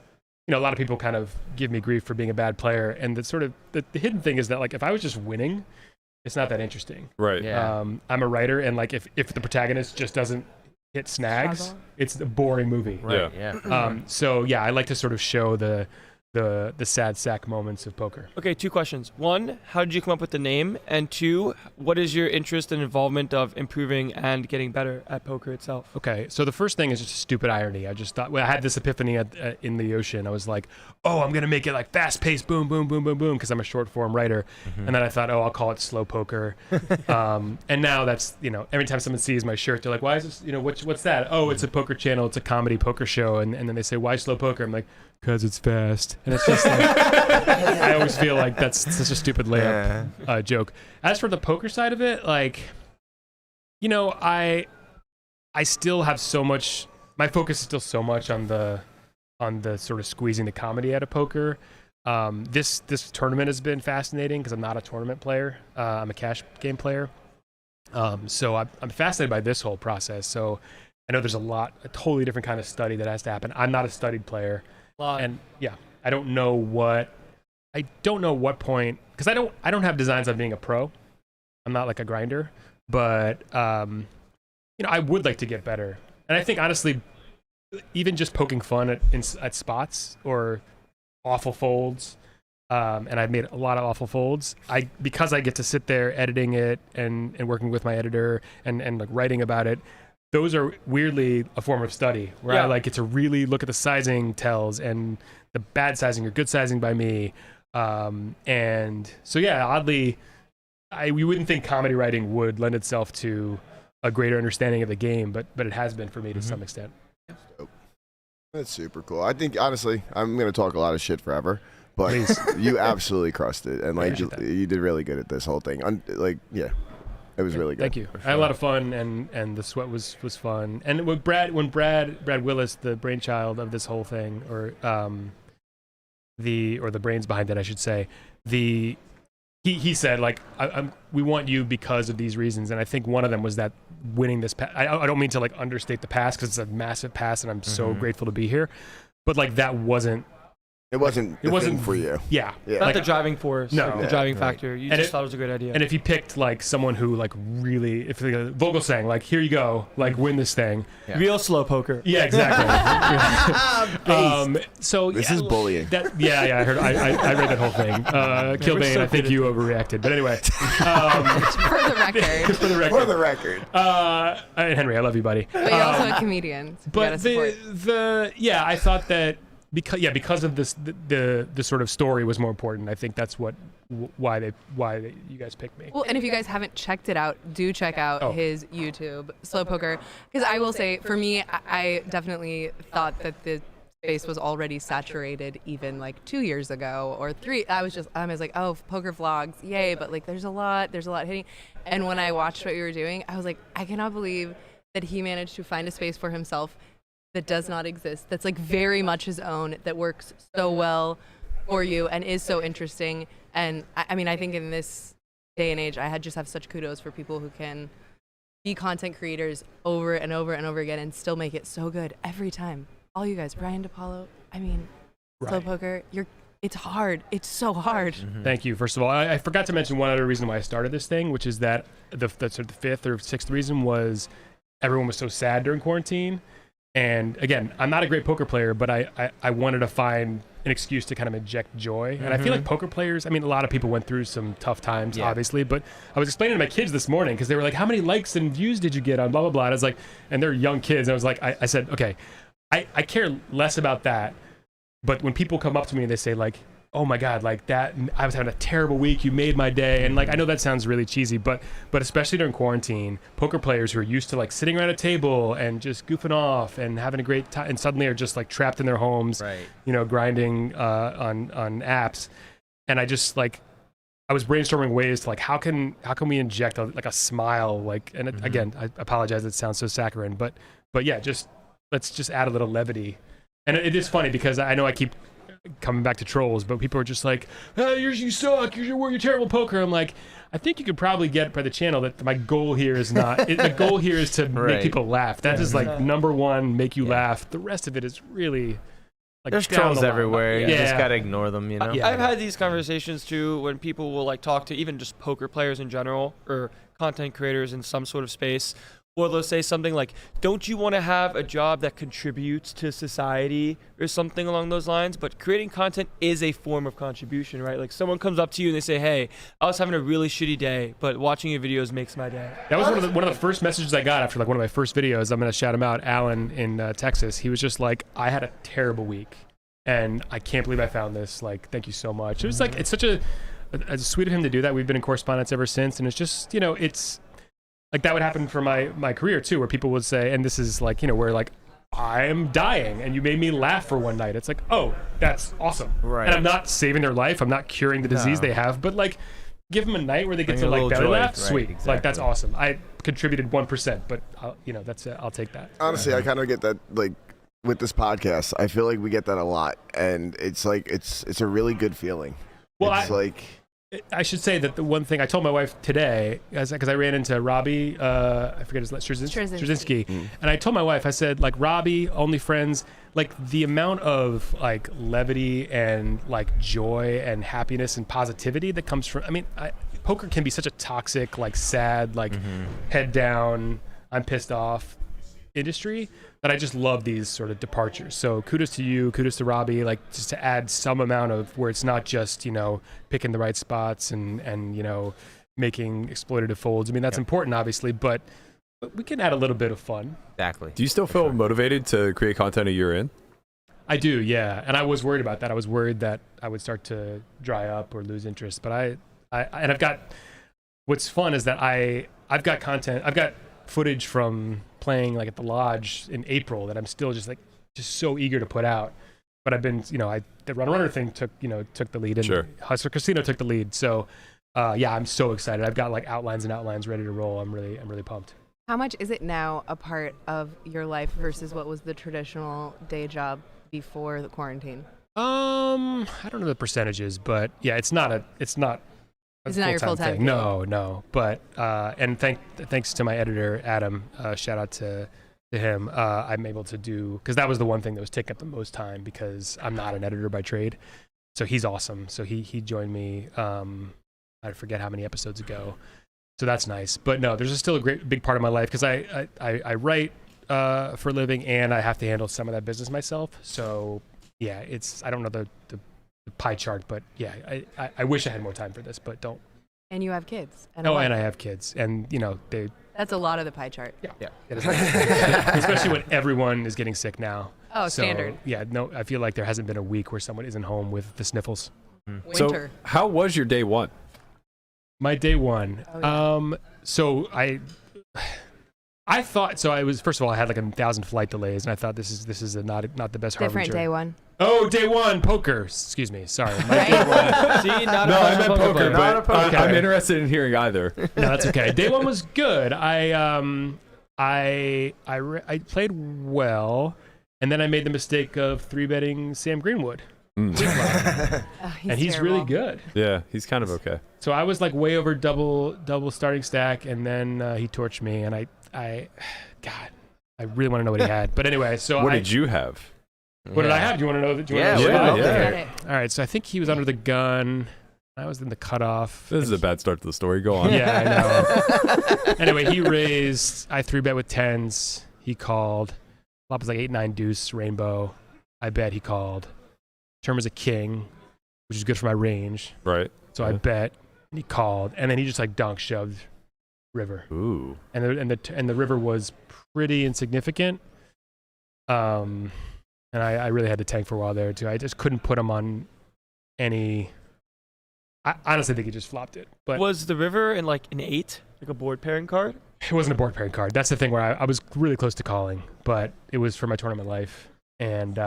S8: a lot of people kind of give me grief for being a bad player. And the sort of, the hidden thing is that like, if I was just winning, it's not that interesting.
S3: Right.
S6: Yeah.
S8: I'm a writer, and like, if the protagonist just doesn't hit snags, it's a boring movie.
S6: Right. Yeah.
S8: So yeah, I like to sort of show the sad sack moments of poker.
S4: Okay, 2 questions. 1, how did you come up with the name? And 2, what is your interest and involvement of improving and getting better at poker itself?
S8: Okay, so the first thing is just a stupid irony. I just thought, I had this epiphany in the ocean. I was like, oh, I'm going to make it like fast-paced, boom, boom, boom, boom, boom, because I'm a short-form writer. Mm-hmm. And then I thought, I'll call it slow poker. And now that's, every time someone sees my shirt, they're like, why is this, what's that? Oh, it's a poker channel. It's a comedy poker show. And then they say, why slow poker? I'm like, because it's fast. And it's just like, I always feel like that's such a stupid layup joke. As for the poker side of it, like, I still have so much, my focus is still so much on the sort of squeezing the comedy out of poker. This tournament has been fascinating because I'm not a tournament player. I'm a cash game player. So I'm fascinated by this whole process. So I know there's a totally different kind of study that has to happen. I'm not a studied player. And yeah, I don't know what point, because I don't have designs on being a pro. I'm not like a grinder, but I would like to get better. And I think honestly, even just poking fun at spots or awful folds, and I've made a lot of awful folds. Because I get to sit there editing it and working with my editor and like writing about it. Those are weirdly a form of study where I get to really look at the sizing tells and the bad sizing or good sizing by me. And so, yeah, oddly, we wouldn't think comedy writing would lend itself to a greater understanding of the game, but it has been for me to some extent.
S2: That's super cool. I think, honestly, I'm going to talk a lot of shit forever, but you absolutely crushed it. And like you did really good at this whole thing. It was really good.
S8: Thank you. I had a lot of fun, and the sweat was fun. And when Brad Willis, the brainchild of this whole thing, or the brains behind it, I should say, he said like, we want you because of these reasons, and I think one of them was that winning this. I don't mean to like understate the past because it's a massive past, and I'm so grateful to be here, but like that wasn't. It wasn't
S2: for you.
S8: Yeah.
S4: Not like the driving force. No. The driving factor. You just thought it was a great idea.
S8: And if you picked like someone who like really, if Vogel sang like, here you go, like win this thing.
S4: Yeah. Real slow poker.
S8: Yeah, exactly. So
S2: this is bullying.
S8: I heard. I read that whole thing. Kilbane, I think you overreacted. But anyway.
S5: For the record.
S8: And Henry, I love you, buddy.
S5: But you're also a comedian. So
S8: but I thought that. Because of this, the sort of story was more important. I think that's why you guys picked me.
S5: Well, and if you guys haven't checked it out, do check out his YouTube, Slow Poker. Because I will say, for me, I definitely thought that the space was already saturated even like 2 years ago or 3. I was like, oh, poker vlogs, yay! But like, there's a lot hitting. And when I watched what you were doing, I was like, I cannot believe that he managed to find a space for himself that does not exist, that's like very much his own, that works so well for you and is so interesting. And I mean, I think in this day and age, I just have such kudos for people who can be content creators over and over and over again and still make it so good every time. All you guys, Brian DePaulo, I mean, Slow Poker, it's hard. It's so hard.
S8: Mm-hmm. Thank you. First of all, I forgot to mention one other reason why I started this thing, which is that the sort of the fifth or sixth reason was everyone was so sad during quarantine. And again, I'm not a great poker player, but I wanted to find an excuse to kind of inject joy. And I feel like poker players, I mean, a lot of people went through some tough times, obviously, but I was explaining to my kids this morning because they were like, how many likes and views did you get on blah, blah, blah? And I was like, and they're young kids. And I was like, I said, okay, I care less about that. But when people come up to me and they say like, oh my God, like that, I was having a terrible week, you made my day. And like, I know that sounds really cheesy, but especially during quarantine, poker players who are used to like sitting around a table and just goofing off and having a great time and suddenly are just like trapped in their homes, you know, grinding on apps. And I just like, I was brainstorming ways to like, how can we inject like a smile? Like, and again, I apologize, it sounds so saccharine, but yeah, let's just add a little levity. And it is funny because I know I keep coming back to trolls, but people are just like, oh, you suck, you're terrible poker. I'm like, I think you could probably get by the channel that my goal here is not, the goal here is to make people laugh. That is like number one, make you laugh. The rest of it is really like
S6: there's trolls everywhere. You just gotta ignore them, you know?
S4: I've had these conversations too when people will like talk to even just poker players in general or content creators in some sort of space. Or they'll say something like, don't you want to have a job that contributes to society or something along those lines? But creating content is a form of contribution, right? Like someone comes up to you and they say, hey, I was having a really shitty day, but watching your videos makes my day.
S8: That was one of the first messages I got after like one of my first videos. I'm going to shout him out, Alan in Texas. He was just like, I had a terrible week and I can't believe I found this. Like, thank you so much. It was like, it's such a sweet of him to do that. We've been in correspondence ever since. And it's just, you know, it's, like that would happen for my career too, where people would say, and this is like, you know, where like, I'm dying and you made me laugh for one night. It's like, oh, that's awesome. Right. And I'm not saving their life. I'm not curing the disease they have, but like give them a night where they get to like belly laugh. Right, sweet. Exactly. Like that's awesome. I contributed 1%, but you know, that's it. I'll take that.
S2: Honestly, I kind of get that like with this podcast. I feel like we get that a lot and it's like, it's a really good feeling. Well,
S8: I should say that the one thing I told my wife today, because I ran into Robbie, I forget his last, Straczynski, and I told my wife, I said, like, Robbie, Only Friends, like, the amount of, like, levity and, like, joy and happiness and positivity that comes from, I mean, poker can be such a toxic, like, sad, like, head down, I'm pissed off industry, that I just love these sort of departures. So kudos to you, kudos to Robbie, like just to add some amount of where it's not just, you know, picking the right spots and you know, making exploitative folds. I mean, that's important obviously, but we can add a little bit of fun.
S6: Exactly.
S3: Do you still feel motivated to create content a year in?
S8: I do, yeah. And I was worried about that. I was worried that I would start to dry up or lose interest, but I've got, what's fun is that I've got content, I've got footage from playing like at the lodge in April that I'm still just so eager to put out. But I've been, you know, the runner thing took the lead, and Hustler Casino took the lead. So yeah, I'm so excited. I've got like outlines ready to roll. I'm really pumped.
S5: How much is it now a part of your life versus what was the traditional day job before the quarantine?
S8: I don't know the percentages, but yeah, it's not your full-time thing. No. But and thanks to my editor Adam, shout out to him. I'm able to do, because that was the one thing that was taking up the most time because I'm not an editor by trade. So he's awesome. So he joined me. I forget how many episodes ago. So that's nice. But no, there's still a big part of my life because I write for a living and I have to handle some of that business myself. So yeah, I don't know the pie chart, but yeah, I wish I had more time for this, but don't.
S5: And you have kids.
S8: And I have kids, and you know
S5: that's a lot of the pie chart.
S8: Yeah. Especially when everyone is getting sick now.
S5: Oh, so, standard.
S8: Yeah, no, I feel like there hasn't been a week where someone isn't home with the sniffles.
S5: Winter.
S3: So how was your day one?
S8: My day one. Oh, yeah. So I thought, so I was, first of all, I had like 1,000 flight delays, and I thought this is not the best harbinger.
S5: Different day one.
S8: Oh, day one, poker. Excuse me, sorry. My day one.
S4: See, not a
S3: I meant poker,
S4: player.
S3: but I'm interested in hearing either.
S8: No, that's okay. Day one was good. I played well, and then I made the mistake of 3-betting Sam Greenwood. and he's really good.
S3: Yeah, he's kind of okay.
S8: So I was like way over double starting stack, and then he torched me, and I really want to know what he had. But anyway, so
S3: what did you have?
S8: What did I have? Do you want to know?
S3: Yeah.
S8: All right, so I think he was under the gun. I was in the cutoff.
S3: This is a bad start to the story. Go on.
S8: Yeah, I know. Anyway, he raised. I 3-bet with 10s. He called. Flop was like 8-9 deuce rainbow. I bet he called. Turn was a king, which is good for my range.
S3: Right.
S8: So I bet, and he called, and then he just like dunk shoved river.
S3: Ooh.
S8: And the river was pretty insignificant. And I really had to tank for a while there too. I just couldn't put him on any. I honestly think he just flopped it. But
S4: was the river in like an 8, like a board pairing card?
S8: It wasn't a board pairing card. That's the thing where I was really close to calling, but it was for my tournament life. And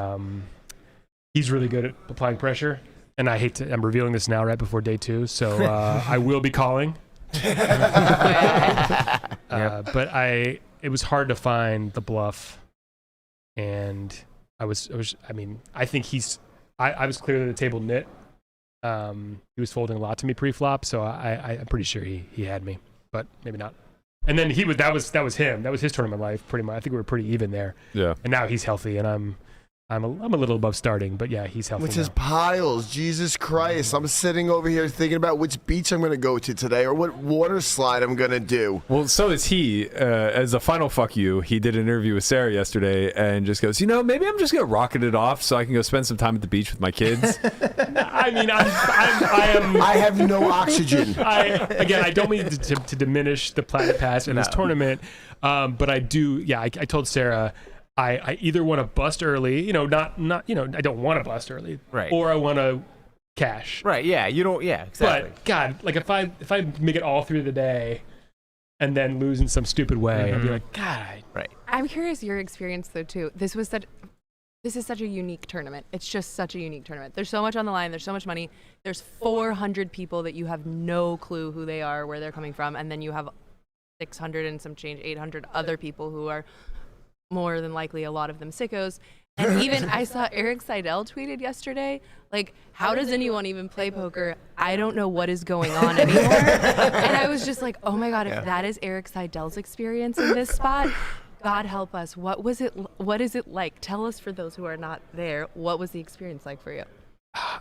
S8: he's really good at applying pressure. And I'm revealing this now right before day 2, so I will be calling. But it was hard to find the bluff. And I think I was clearly the table knit. He was folding a lot to me pre-flop, so I'm pretty sure he had me, but maybe not. And then that was him. That was his tournament life, pretty much. I think we were pretty even there.
S3: Yeah.
S8: And now he's healthy, and I'm a little above starting, but yeah, he's healthy.
S2: Which is piles. Jesus Christ. I'm sitting over here thinking about which beach I'm going to go to today or what water slide I'm going to do.
S3: Well, so is he. As a final fuck you, he did an interview with Sarah yesterday and just goes, maybe I'm just going to rocket it off so I can go spend some time at the beach with my kids.
S8: I mean, I
S2: have no oxygen.
S8: I don't mean to diminish the Platinum Pass in this tournament, but I do. Yeah, I told Sarah, I either want to bust early, not I don't want to bust early,
S6: right?
S8: Or I want to cash,
S6: right? Yeah, you don't. Yeah, exactly.
S8: But God, like if I make it all through the day, and then lose in some stupid way, I'd be like, God,
S6: right.
S5: I'm curious your experience though too. This is such a unique tournament. It's just such a unique tournament. There's so much on the line. There's so much money. There's 400 people that you have no clue who they are, where they're coming from, and then you have 600 and some change, 800 other people who are more than likely a lot of them sickos. And even I saw Eric Seidel tweeted yesterday, like, how does anyone even play poker? I don't know what is going on anymore. And I was just like, oh my God, if that is Eric Seidel's experience in this spot, God help us. What is it like? Tell us, for those who are not there, what was the experience like for you?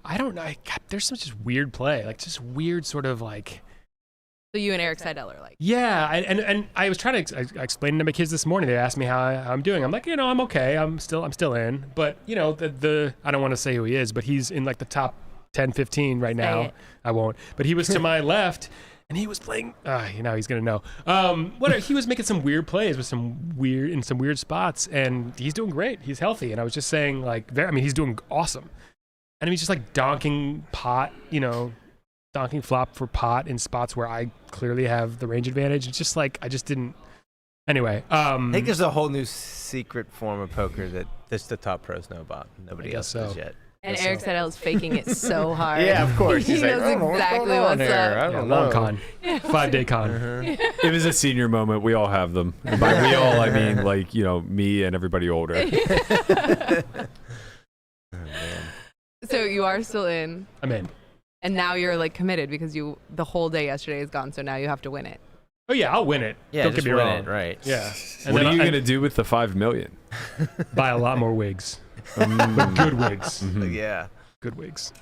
S8: I don't know. God, there's some just weird play, like just weird sort of like.
S5: So you and Eric Seidel are like.
S8: Yeah, and I was trying to explain to my kids this morning. They asked me how I'm doing. I'm like, I'm okay. I'm still in. But the I don't want to say who he is, but he's in like the top 10, 15 right now. I won't. But he was to my left, and he was playing. He's gonna know. He was making some weird plays with some weird spots, and he's doing great. He's healthy, and I was just saying he's doing awesome. And he's just like donking pot, donking flop for pot in spots where I clearly have the range advantage. It's just like I just didn't. Anyway,
S6: I think there's a whole new secret form of poker that just the top pros know about. Nobody else does yet.
S5: And Eric Seidel is faking it so hard.
S6: Yeah, of course.
S5: He knows exactly what's up.
S6: I don't know.
S8: Long con, 5-day con.
S3: It was a senior moment. We all have them. And by we all, I mean me and everybody older.
S5: So you are still in.
S8: I'm in.
S5: And now you're like committed because the whole day yesterday is gone, so now you have to win it.
S8: Oh yeah, I'll win it.
S6: Yeah,
S8: don't get me wrong.
S6: Right.
S8: Yeah. And
S3: What are you gonna do with the $5 million?
S8: Buy a lot more wigs, but good wigs.
S6: Yeah,
S8: good wigs.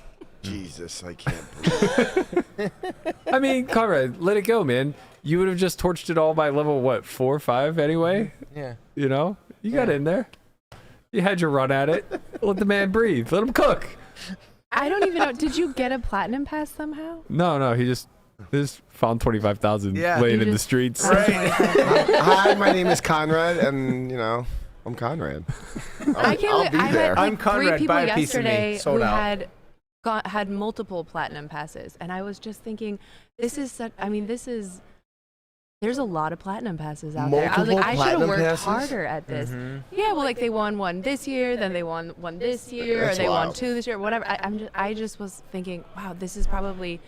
S2: Jesus, I can't believe it.
S3: I mean, Conrad, let it go, man. You would have just torched it all by level 4 or 5 anyway.
S6: Yeah.
S3: You got in there. You had your run at it. Let the man breathe. Let him cook.
S5: I don't even know. Did you get a platinum pass somehow?
S3: No. He just found 25,000 laying in the streets.
S2: Right. Hi, my name is Conrad, and I'm Conrad.
S5: I can't. I had
S6: I'm Conrad.
S5: 3 people
S6: Buy a piece of me.
S5: yesterday
S6: Sold
S5: who
S6: out.
S5: had multiple platinum passes, and I was just thinking, this is such. I mean, there's a lot of platinum passes out there. I was like, I should have worked harder at this. Yeah, well, like they won one this year, then they won one this year, or they won 2 this year, whatever. I just was thinking, wow, this is probably,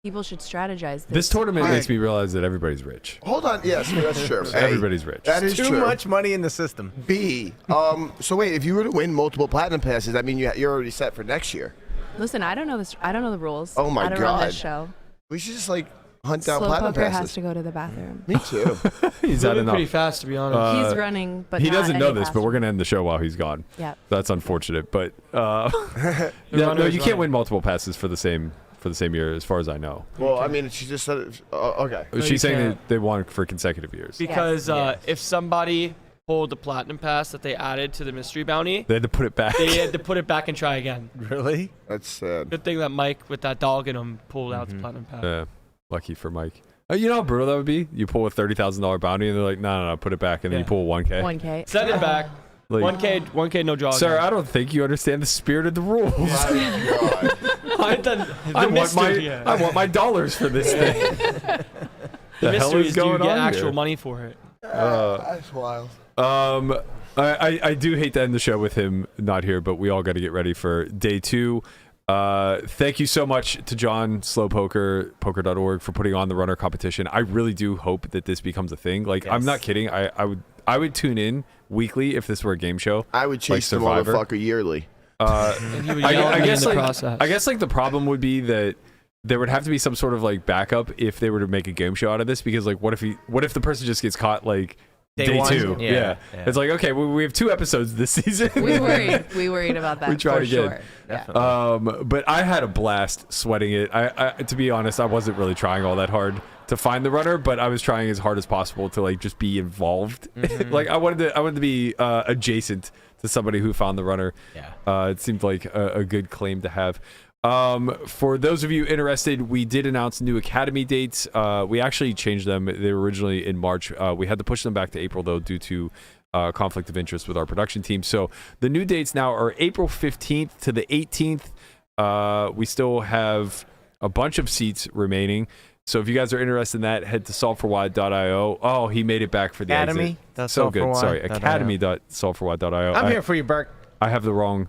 S5: people should strategize
S3: This tournament makes me realize that everybody's rich.
S2: Hold on. Yes, that's true.
S3: Everybody's rich.
S2: That is
S6: too
S2: true.
S6: much money in the system.
S2: B. So wait, if you were to win multiple platinum passes, I mean, you're already set for next year.
S5: Listen, I don't know this. I don't know the rules.
S2: Oh my
S5: I don't run
S2: God.
S5: this show.
S2: We should just like hunt down
S5: Slow
S2: platinum
S5: poker has
S2: passes.
S5: to go to the bathroom.
S2: Me too.
S3: He's
S4: Moving
S3: had enough.
S4: pretty fast, to be honest.
S5: He's running, but
S3: He
S5: not
S3: doesn't
S5: any
S3: know this, but
S5: faster.
S3: we're gonna end the show while he's gone.
S5: Yep.
S3: That's unfortunate, but
S4: runner
S3: no,
S4: is
S3: you can't
S4: running.
S3: win multiple passes for the same year, as far as I know.
S2: Well, I mean, she just said it. Okay.
S4: No,
S3: She's
S4: you
S3: saying
S4: can't.
S3: that they won for consecutive years.
S4: Because
S5: Yes.
S4: if somebody pulled the platinum pass that they added to the mystery bounty,
S3: They had to put it back.
S4: they had to put it back and try again.
S6: Really?
S2: That's sad.
S4: Good thing that Mike with that dog in him pulled out the platinum pass.
S3: Yeah, lucky for Mike. You know how brutal that would be? You pull a $30,000 bounty, and they're like, no, put it back, and then you
S4: Yeah.
S3: pull 1K.
S5: 1K.
S4: Send it back.
S3: Like,
S4: 1K, no draw.
S3: Sir,
S4: again.
S3: I don't think you understand the spirit of the rules. I want my dollars for this thing.
S4: The
S3: The hell
S4: mystery
S3: is
S4: is do you
S3: going
S4: get
S3: on
S4: actual
S3: here?
S4: money for it?
S2: That's wild.
S3: I do hate to end the show with him not here, but we all got to get ready for day 2. Thank you so much to John Slowpoker, poker.org, for putting on the runner competition. I really do hope that this becomes a thing. Like, I'm not kidding. I would tune in weekly if this were a game show.
S2: I would chase the
S3: Survivor.
S2: motherfucker yearly.
S4: And he would yell at me in the process.
S3: I guess like the problem would be that there would have to be some sort of like backup if they were to make a game show out of this, because like what if the person just gets caught like day
S6: one?
S3: 2?
S6: Yeah.
S3: It's like, okay, we have 2 episodes this season.
S5: We worried about that.
S3: We tried
S5: for
S3: again.
S5: sure. Yeah.
S3: But I had a blast sweating it. I to be honest, I wasn't really trying all that hard to find the runner, but I was trying as hard as possible to like just be involved. Like I wanted to be adjacent to somebody who found the runner.
S6: Yeah.
S3: It seemed like a good claim to have. For those of you interested, we did announce new academy dates. We actually changed them. They were originally in March. We had to push them back to April though, due to conflict of interest with our production team. So the new dates now are April 15th to the 18th. We still have a bunch of seats remaining. So if you guys are interested in that, head to solveforwhy.io. Oh, he made it back for the
S6: Academy.
S3: exit. So good. Sorry, academy.solveforwhy.io.
S6: I'm here for you, Burke.
S3: I have the wrong.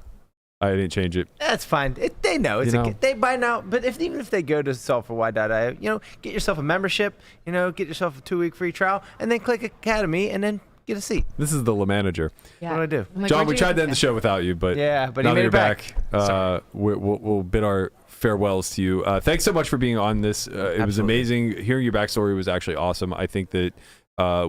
S3: I didn't change it.
S6: That's fine. They know. It's
S3: You know.
S6: they by now. But even if they go to solveforwhy.io, get yourself a membership. Get yourself a 2-week free trial, and then click Academy, and then get a seat.
S3: This is the La Manager.
S5: Yeah.
S6: What do I do?
S5: I'm like,
S3: John,
S5: where'd
S3: we
S5: you
S3: tried
S5: get
S3: to end the
S5: this
S3: show without you, but
S6: Yeah, but
S3: now
S6: he
S3: that
S6: made
S3: you're
S6: it back.
S3: back, we'll bid our farewells to you. Thanks so much for being on this. It was
S6: Absolutely.
S3: amazing. Hearing your backstory was actually awesome. I think that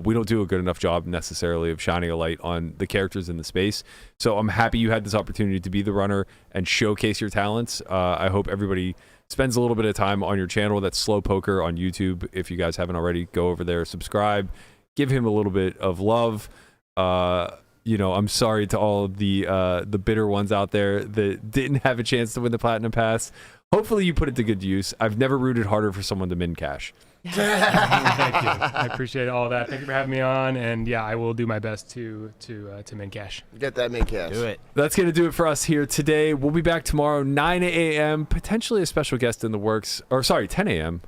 S3: we don't do a good enough job necessarily of shining a light on the characters in the space. So I'm happy you had this opportunity to be the runner and showcase your talents. I hope everybody spends a little bit of time on your channel. That's Slow Poker on YouTube. If you guys haven't already, go over there, subscribe, give him a little bit of love. I'm sorry to all of the bitter ones out there that didn't have a chance to win the Platinum Pass. Hopefully you put it to good use. I've never rooted harder for someone to min cash.
S8: Thank you. I appreciate all that. Thank you for having me on. And yeah, I will do my best to min cash.
S2: Get that main cash.
S6: Do it.
S3: That's going to do it for us here today. We'll be back tomorrow, 9 a.m., potentially a special guest in the works. Or sorry, 10 a.m.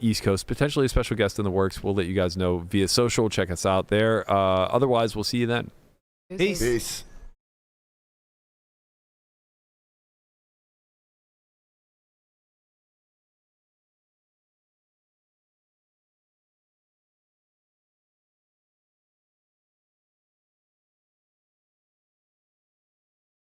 S3: East Coast, potentially a special guest in the works. We'll let you guys know via social. Check us out there. Otherwise, we'll see you then.
S5: Deuces.
S2: Peace.